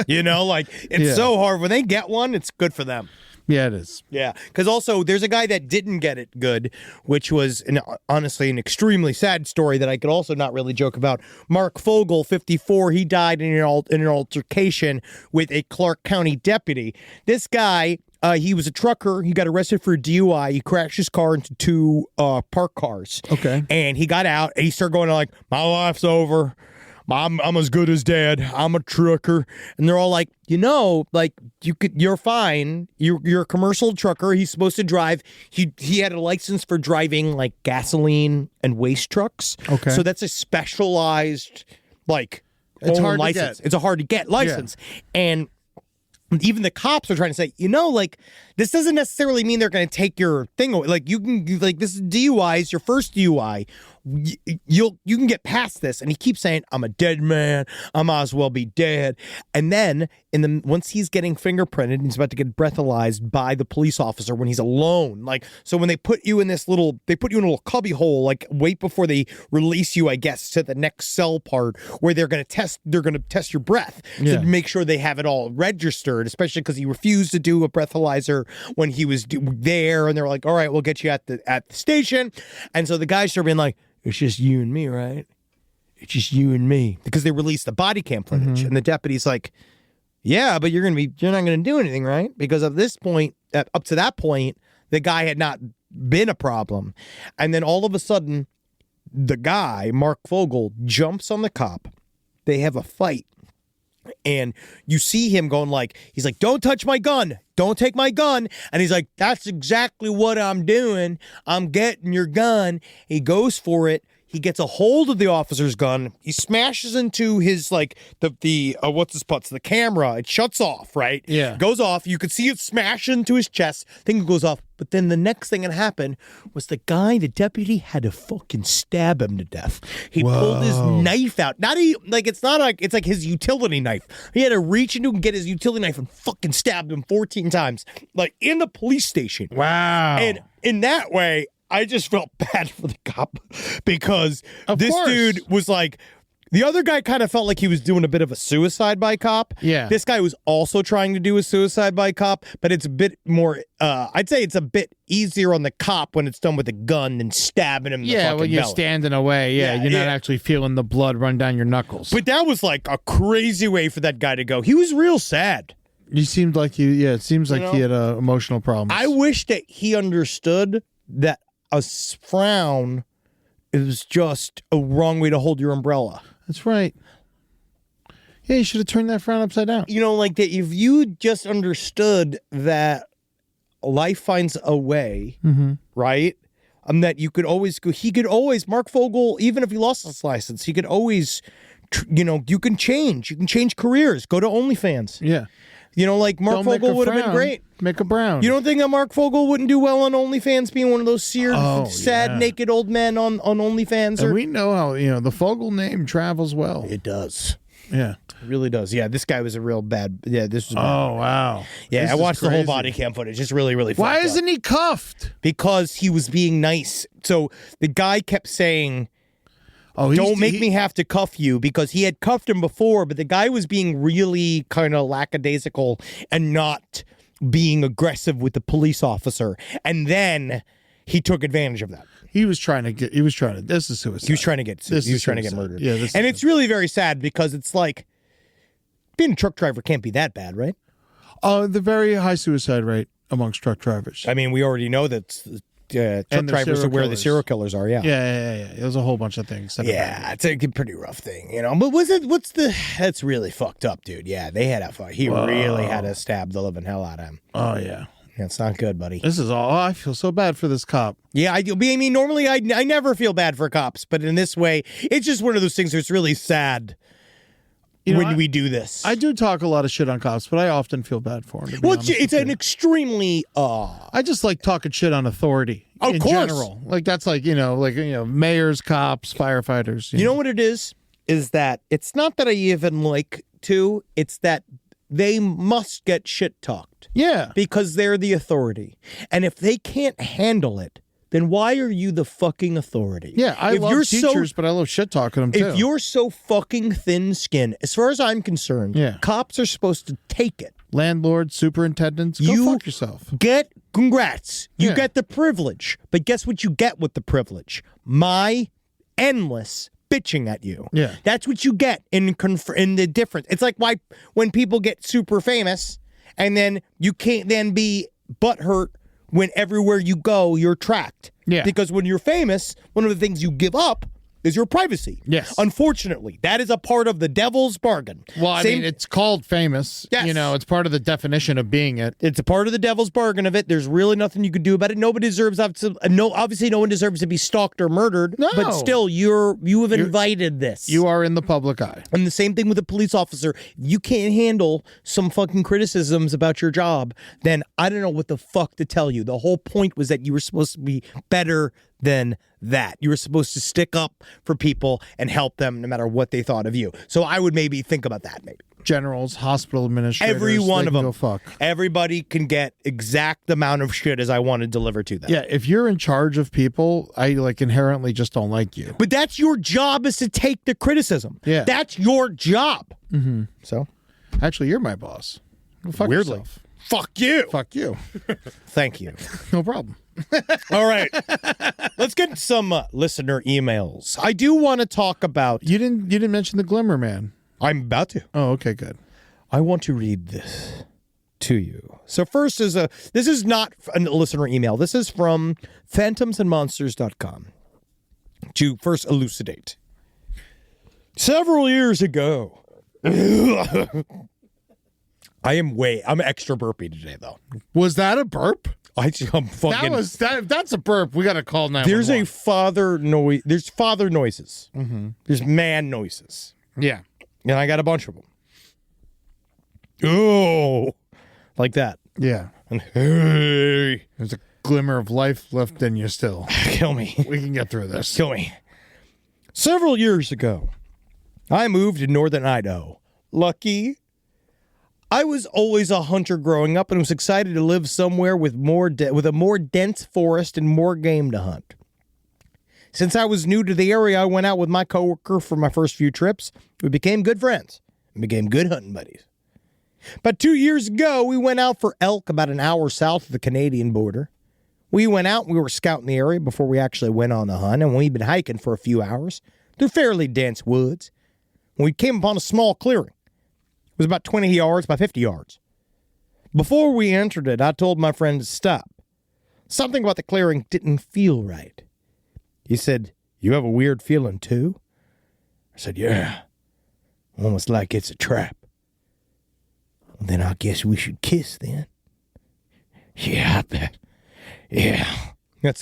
You know, like, it's so hard. When they get one, it's good for them. Yeah, it is. Yeah, because also there's a guy that didn't get it good, which was honestly an extremely sad story that I could also not really joke about. Mark Fogel, 54, he died in an altercation with a Clark County deputy. This guy, he was a trucker. He got arrested for a DUI. He crashed his car into 2 parked cars. Okay. And he got out and he started going like, my life's over. I'm as good as dead. I'm a trucker. And they're all like, you know, like you're fine. You're a commercial trucker. He's supposed to drive. He had a license for driving like gasoline and waste trucks. Okay. So that's a specialized like It's hard to license. get. It's a hard to get license. Yeah. And even the cops are trying to say, you know, like this doesn't necessarily mean they're going to take your thing away. Like you can, like this is DUI, is your first DUI. You can get past this. And he keeps saying, I'm a dead man. I might as well be dead. And then once he's getting fingerprinted, he's about to get breathalyzed by the police officer when he's alone. Like, so when they put you in a little cubby hole, like wait before they release you, I guess, to the next cell part where they're going to test your breath to make sure they have it all registered, especially because he refused to do a breathalyzer when he was there. And they're like, all right, we'll get you at the station. And so the guys started being like, it's just you and me, right? It's just you and me. Because they released the body cam footage. And the deputy's like, yeah, but you're not going to do anything, right? Because at this point, up to that point, the guy had not been a problem. And then all of a sudden, the guy, Mark Fogel, jumps on the cop. They have a fight. And you see him going like, he's like, don't touch my gun. Don't take my gun. And he's like, that's exactly what I'm doing. I'm getting your gun. He goes for it. He gets a hold of the officer's gun. He smashes into his, like, the camera. It shuts off, right? Yeah. Goes off. You could see it smash into his chest. Thing goes off. But then the next thing that happened was the deputy, had to fucking stab him to death. He pulled his knife out. It's like his utility knife. He had to reach into and get his utility knife and fucking stabbed him 14 times. Like, in the police station. Wow. And in that way, I just felt bad for the cop because this dude was like, the other guy kind of felt like he was doing a bit of a suicide by cop. Yeah. This guy was also trying to do a suicide by cop, but it's a bit more, I'd say it's a bit easier on the cop when it's done with a gun than stabbing him in the fucking when you're belly. standing away. Yeah, you're not actually feeling the blood run down your knuckles. But that was like a crazy way for that guy to go. He was real sad. You seemed like it seems like he had emotional problems. I wish that he understood that a frown is just a wrong way to hold your umbrella. That's right. Yeah, you should have turned that frown upside down. You know, like that if you just understood that life finds a way, right? That you could always go, Mark Fogel, even if he lost his license, he could always, you can change careers, go to OnlyFans. Yeah. You know, like Mark Fogel would have been great. Make a brown. You don't think that Mark Fogel wouldn't do well on OnlyFans, being one of those sad, naked old men on OnlyFans? And we know how, the Fogel name travels well. It does. Yeah. It really does. Yeah, this guy was a real bad. Yeah, this was. Oh, wow. Yeah, This I is watched the whole crazy. body cam footage. It's really, really Why fucked isn't up. he cuffed? Because he was being nice. So the guy kept saying, Oh, don't make me have to cuff you, because he had cuffed him before, but the guy was being really kind of lackadaisical and not being aggressive with the police officer. And then he took advantage of that. This is suicide. He was trying to get murdered. Yeah, and it's really very sad because it's like, being a truck driver can't be that bad, right? The very high suicide rate amongst truck drivers. I mean, we already know that truck drivers are where the serial killers are. Yeah. There's a whole bunch of things. Yeah, it's a pretty rough thing, But that's really fucked up, dude. Yeah, they had a fight. He really had to stab the living hell out of him. Oh yeah. Yeah, it's not good, buddy. This is all. I feel so bad for this cop. Yeah, I do. I mean, normally I never feel bad for cops, but in this way, it's just one of those things that's really sad. when we do this. I do talk a lot of shit on cops, but I often feel bad for them. Well, it's an extremely. I just like talking shit on authority in general. Like that's like mayors, cops, firefighters. You know what it is? Is that it's not that I even like to. It's that they must get shit talked. Yeah, because they're the authority, and if they can't handle it, then why are you the fucking authority? Yeah, I love teachers, but I love shit talking them too. If you're so fucking thin-skinned, as far as I'm concerned, cops are supposed to take it. Landlords, superintendents, go fuck yourself. Congrats. You get the privilege. But guess what you get with the privilege? My endless bitching at you. Yeah. That's what you get in the difference. It's like why when people get super famous and then you can't then be butthurt when everywhere you go, you're tracked. Yeah. Because when you're famous, one of the things you give up is your privacy. Yes. Unfortunately, that is a part of the devil's bargain. Well, I mean, it's called famous. Yes. It's part of the definition of being it. It's a part of the devil's bargain of it. There's really nothing you could do about it. Nobody deserves obviously no one deserves to be stalked or murdered. No. But still, you have invited this. You are in the public eye. And the same thing with a police officer. If you can't handle some fucking criticisms about your job, then I don't know what the fuck to tell you. The whole point was that you were supposed to be better than that. You were supposed to stick up for people and help them no matter what they thought of you. So I would maybe think about that maybe. Generals, hospital administrators. Every one of them. Go fuck. Everybody can get exact amount of shit as I want to deliver to them. Yeah, if you're in charge of people, I inherently just don't like you. But that's your job, is to take the criticism. Yeah. That's your job. Mm-hmm. So? Actually, you're my boss. Go fuck Weirdly. yourself. Fuck you. Fuck you. Thank you. No problem. All right. Let's get some listener emails. I do want to talk about... You didn't mention the Glimmering Man. I'm about to. Oh, okay, good. I want to read this to you. So first this is not a listener email. This is from phantomsandmonsters.com. To first elucidate. Several years ago... I'm extra burpy today, though. Was that a burp? I'm fucking... That's a burp. We got to call 911. There's a father noise. There's father noises. Mm-hmm. There's man noises. Yeah. And I got a bunch of them. Oh, like that. Yeah. And hey. There's a glimmer of life left in you still. Kill me. We can get through this. Kill me. Several years ago, I moved to northern Idaho. Lucky. I was always a hunter growing up and was excited to live somewhere with a more dense forest and more game to hunt. Since I was new to the area, I went out with my coworker for my first few trips. We became good friends and became good hunting buddies. But 2 years ago, we went out for elk about an hour south of the Canadian border. We went out and we were scouting the area before we actually went on the hunt, and we'd been hiking for a few hours through fairly dense woods. When we came upon a small clearing. It was about 20 yards by 50 yards. Before we entered it, I told my friend to stop. Something about the clearing didn't feel right. He said, "You have a weird feeling too?" I said, "Yeah. Almost like it's a trap." "Well, then I guess we should kiss then." "Yeah, I bet. Yeah."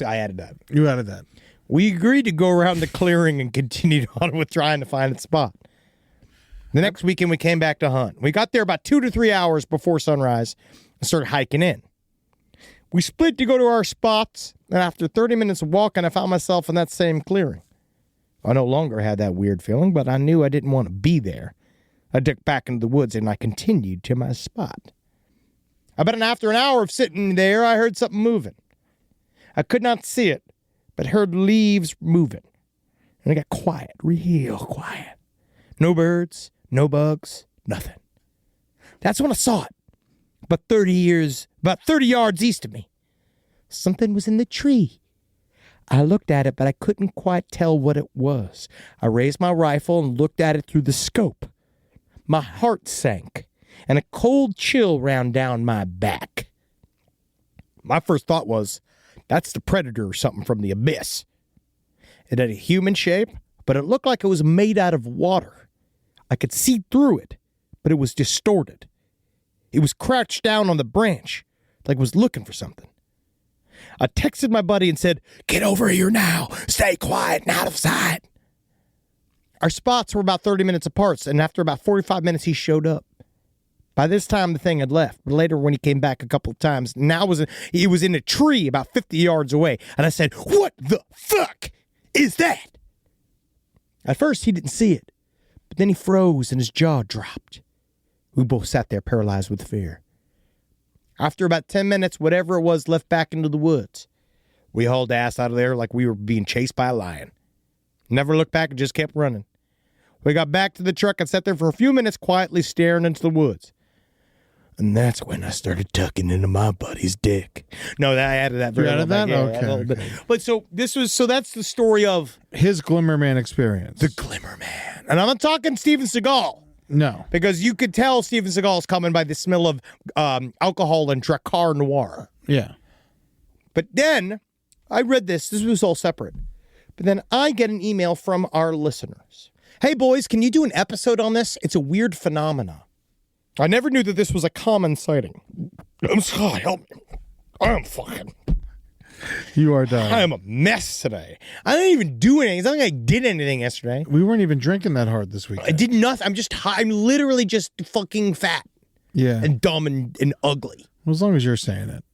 I added that. You added that. We agreed to go around the clearing and continued on with trying to find a spot. The next weekend, we came back to hunt. We got there about 2 to 3 hours before sunrise and started hiking in. We split to go to our spots, and after 30 minutes of walking, I found myself in that same clearing. I no longer had that weird feeling, but I knew I didn't want to be there. I ducked back into the woods, and I continued to my spot. About after an hour of sitting there, I heard something moving. I could not see it, but heard leaves moving. And it got quiet, real quiet. No birds. No bugs, nothing. That's when I saw it. About 30 yards east of me. Something was in the tree. I looked at it, but I couldn't quite tell what it was. I raised my rifle and looked at it through the scope. My heart sank, and a cold chill ran down my back. My first thought was, that's the predator or something from the abyss. It had a human shape, but it looked like it was made out of water. I could see through it, but it was distorted. It was crouched down on the branch, like it was looking for something. I texted my buddy and said, "Get over here now. Stay quiet and out of sight." Our spots were about 30 minutes apart, and after about 45 minutes, he showed up. By this time, the thing had left. But later, when he came back a couple of times, he was in a tree about 50 yards away. And I said, "What the fuck is that?" At first, he didn't see it. But then he froze and his jaw dropped. We both sat there paralyzed with fear. After about 10 minutes, whatever it was left back into the woods. We hauled ass out of there like we were being chased by a lion. Never looked back and just kept running. We got back to the truck and sat there for a few minutes quietly staring into the woods. And that's when I started tucking into my buddy's dick. No, I added that very You added little that? back. Yeah, Okay, okay. But that's the story of his Glimmer Man experience. The Glimmer Man. And I'm not talking Steven Seagal. No. Because you could tell Steven Seagal's coming by the smell of alcohol and Drakkar Noir. Yeah. But then I read this. This was all separate. But then I get an email from our listeners. Hey, boys, can you do an episode on this? It's a weird phenomena. I never knew that this was a common sighting. I'm sorry, help me. I'm fucking... You are dying. I am a mess today. I didn't even do anything. It's not like I did anything yesterday. We weren't even drinking that hard this week. I did nothing. I'm just high. I'm literally just fucking fat. Yeah. And dumb and ugly. Well, as long as you're saying it.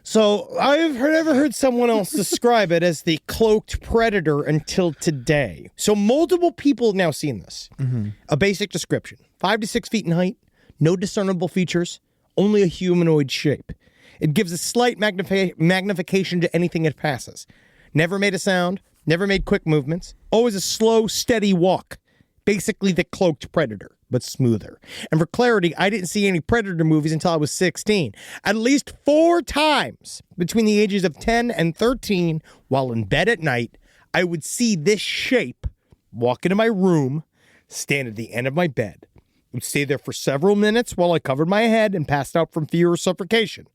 So I've never heard someone else describe it as the cloaked predator until today. So multiple people have now seen this. Mm-hmm. A basic description. 5 to 6 feet in height. No discernible features. Only a humanoid shape. It gives a slight magnification to anything it passes. Never made a sound. Never made quick movements. Always a slow, steady walk. Basically the cloaked predator, but smoother. And for clarity, I didn't see any Predator movies until I was 16. At least 4 times between the ages of 10 and 13, while in bed at night, I would see this shape walk into my room, stand at the end of my bed. It would stay there for several minutes while I covered my head and passed out from fear or suffocation.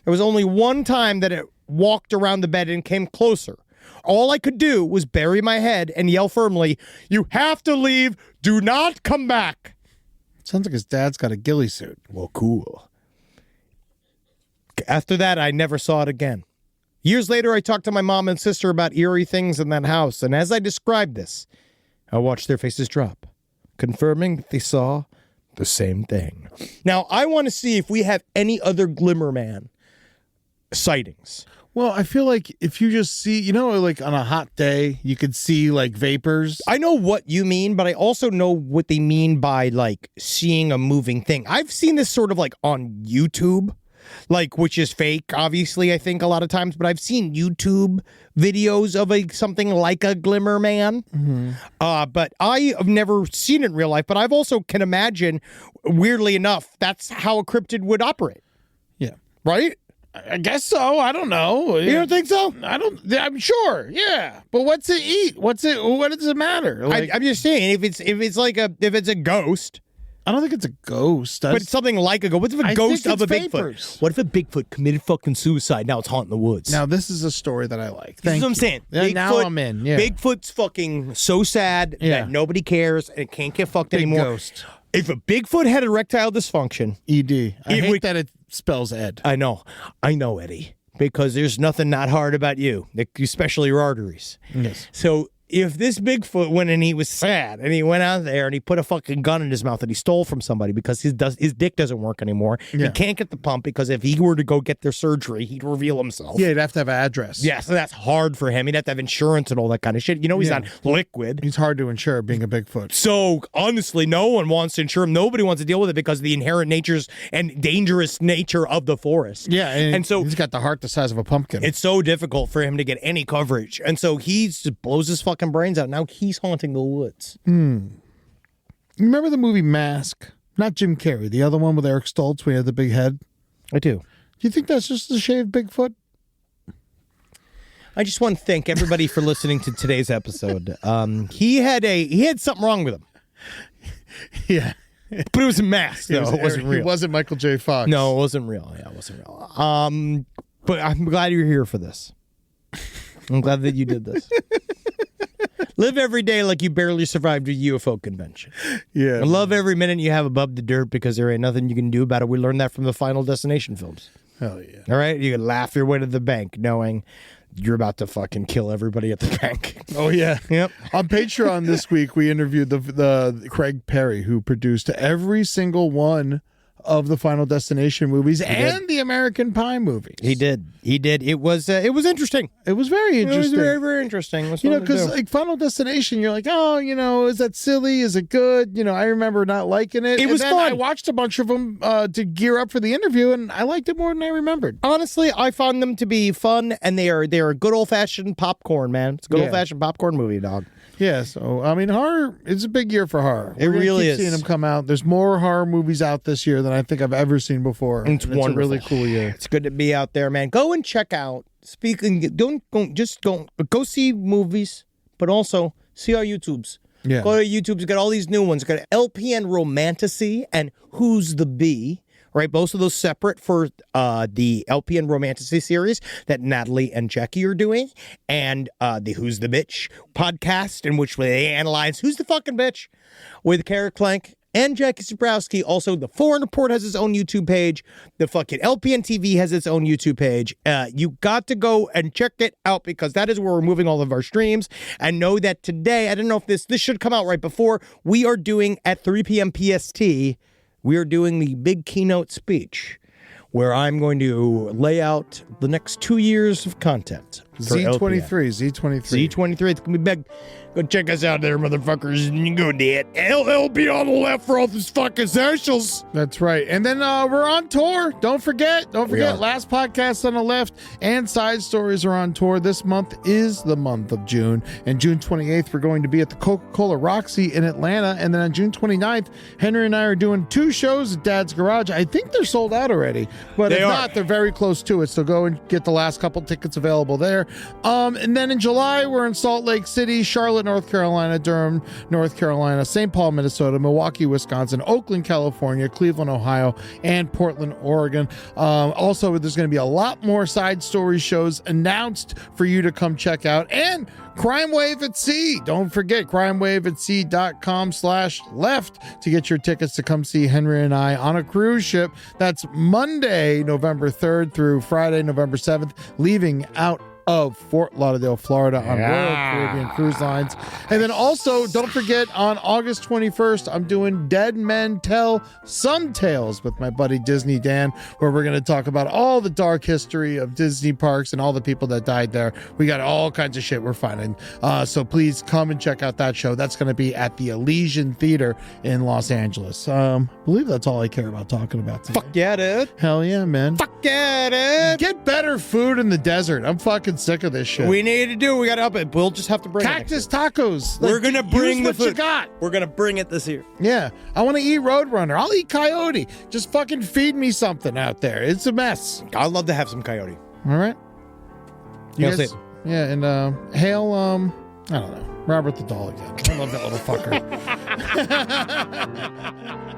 There was only one time that it walked around the bed and came closer. All I could do was bury my head and yell firmly, "You have to leave. Do not come back." Sounds like his dad's got a ghillie suit. Well, cool. After that, I never saw it again. Years later, I talked to my mom and sister about eerie things in that house, and as I described this, I watched their faces drop, confirming that they saw the same thing. Now, I want to see if we have any other Glimmer Man sightings. Well, I feel like if you just see, like on a hot day, you could see like vapors. I know what you mean, but I also know what they mean by like seeing a moving thing. I've seen this sort of like on YouTube, like, which is fake, obviously, I think a lot of times, but I've seen YouTube videos of something like a Glimmer Man. Mm-hmm. But I have never seen it in real life, but I've also can imagine, weirdly enough, that's how a cryptid would operate. Yeah. Right? I guess so. I don't know. You don't think so? I'm sure. Yeah. But what's it eat? What does it matter? Like, I'm just saying, if it's a ghost. I don't think it's a ghost. But it's something like a ghost. What if a ghost of a vapors. Bigfoot? What if a Bigfoot committed fucking suicide? Now it's haunting the woods. Now this is a story that I like. This is what I'm saying. Yeah, now I'm in. Yeah. Bigfoot's fucking so sad that nobody cares and it can't get fucked Big anymore. Ghost. If a Bigfoot had erectile dysfunction, ED. I hate that it spells Ed. I know, Eddie, because there's nothing not hard about you, especially your arteries. Yes. So if this Bigfoot went and he was sad and he went out there and he put a fucking gun in his mouth that he stole from somebody because his dick doesn't work anymore. Yeah. He can't get the pump because if he were to go get their surgery, he'd reveal himself. Yeah, he'd have to have an address. Yeah, so that's hard for him. He'd have to have insurance and all that kind of shit. He's not liquid. He's hard to insure being a Bigfoot. So honestly, no one wants to insure him. Nobody wants to deal with it because of the inherent natures and dangerous nature of the forest. Yeah, and so he's got the heart the size of a pumpkin. It's so difficult for him to get any coverage. And so he just blows his fucking brains out. Now he's haunting the woods. Remember the movie Mask? Not Jim Carrey, the other one with Eric Stoltz where he had the big head? I do. Do you think that's just a shaved Bigfoot? I just want to thank everybody for listening to today's episode. He had something wrong with him. Yeah. But it was a mask, though. It wasn't real. It wasn't Michael J. Fox. No, it wasn't real. Yeah, it wasn't real. But I'm glad you're here for this. I'm glad that you did this. Live every day like you barely survived a UFO convention. Yeah. And love every minute you have above the dirt because there ain't nothing you can do about it. We learned that from the Final Destination films. Hell yeah. All right? You can laugh your way to the bank knowing you're about to fucking kill everybody at the bank. Oh yeah. Yep. On Patreon this week, we interviewed the Craig Perry, who produced every single one of the Final Destination movies and the American Pie movies. He did. It was interesting. It was very interesting. It was very, very interesting. It was You know, fun to because do. like Final Destination, you're like, oh, you know, is that silly? Is it good? You know, I remember not liking it. It was then fun. I watched a bunch of them to gear up for the interview, and I liked it more than I remembered. Honestly, I found them to be fun, and they are good old-fashioned popcorn, man. It's a good old-fashioned popcorn movie, dog. Yeah, so, I mean, horror, it's a big year for horror. It We're gonna really keep is. seeing them come out. There's more horror movies out this year than I think I've ever seen before. It's and wonderful. It's a really cool year. It's good to be out there, man. Go and check out. Go see movies, but also see our YouTubes. Yeah. Go to YouTube's got all these new ones. Got LPN Romantasy and Who's the Bee. Right, both of those separate for the LPN Romantasy series that Natalie and Jackie are doing, and the Who's the Bitch podcast, in which they analyze who's the fucking bitch with Carrot Clank and Jackie Zabrowski. Also, the Foreign Report has its own YouTube page. The fucking LPN TV has its own YouTube page. You got to go and check it out because that is where we're moving all of our streams. And know that today, I don't know if this should come out right before, we are doing at 3 p.m. PST. We are doing the big keynote speech where I'm going to lay out the next 2 years of content. Z23. Z23. It's going to be big. Go check us out there, motherfuckers. And you go to it. LLB on the left for all these fucking socials. That's right. And then we're on tour. Don't forget. Last podcast on the left and Side Stories are on tour. This month is the month of June. And June 28th, we're going to be at the Coca-Cola Roxy in Atlanta. And then on June 29th, Henry and I are doing 2 shows at Dad's Garage. I think they're sold out already. But if not, they're very close to it. So go and get the last couple tickets available there. And then in July, we're in Salt Lake City, Charlotte, North Carolina, Durham, North Carolina, St. Paul, Minnesota, Milwaukee, Wisconsin, Oakland, California, Cleveland, Ohio, and Portland, Oregon. Also, there's going to be a lot more Side Story shows announced for you to come check out. And Crime Wave at Sea. Don't forget crimewaveatsea.com/left to get your tickets to come see Henry and I on a cruise ship. That's Monday, November 3rd through Friday, November 7th, leaving out of Fort Lauderdale, Florida on Royal Caribbean Cruise Lines. And then also, don't forget, on August 21st, I'm doing Dead Men Tell Some Tales with my buddy Disney Dan, where we're going to talk about all the dark history of Disney parks and all the people that died there. We got all kinds of shit we're finding. So please come and check out that show. That's going to be at the Elysian Theater in Los Angeles. I believe that's all I care about talking about today. Fuck yeah, dude. Hell yeah, man. Fuck yeah, dude. Get better food in the desert. I'm fucking sick of this shit. We need to do. We got to up it. We'll just have to bring Cactus tacos. We're gonna bring the what you food. got. We're gonna bring it this year. Yeah, I want to eat Roadrunner. I'll eat coyote. Just fucking feed me something out there. It's a mess. I'd love to have some coyote. All right. You guys, yeah, and hail. I don't know, Robert the Doll again. I love that little fucker.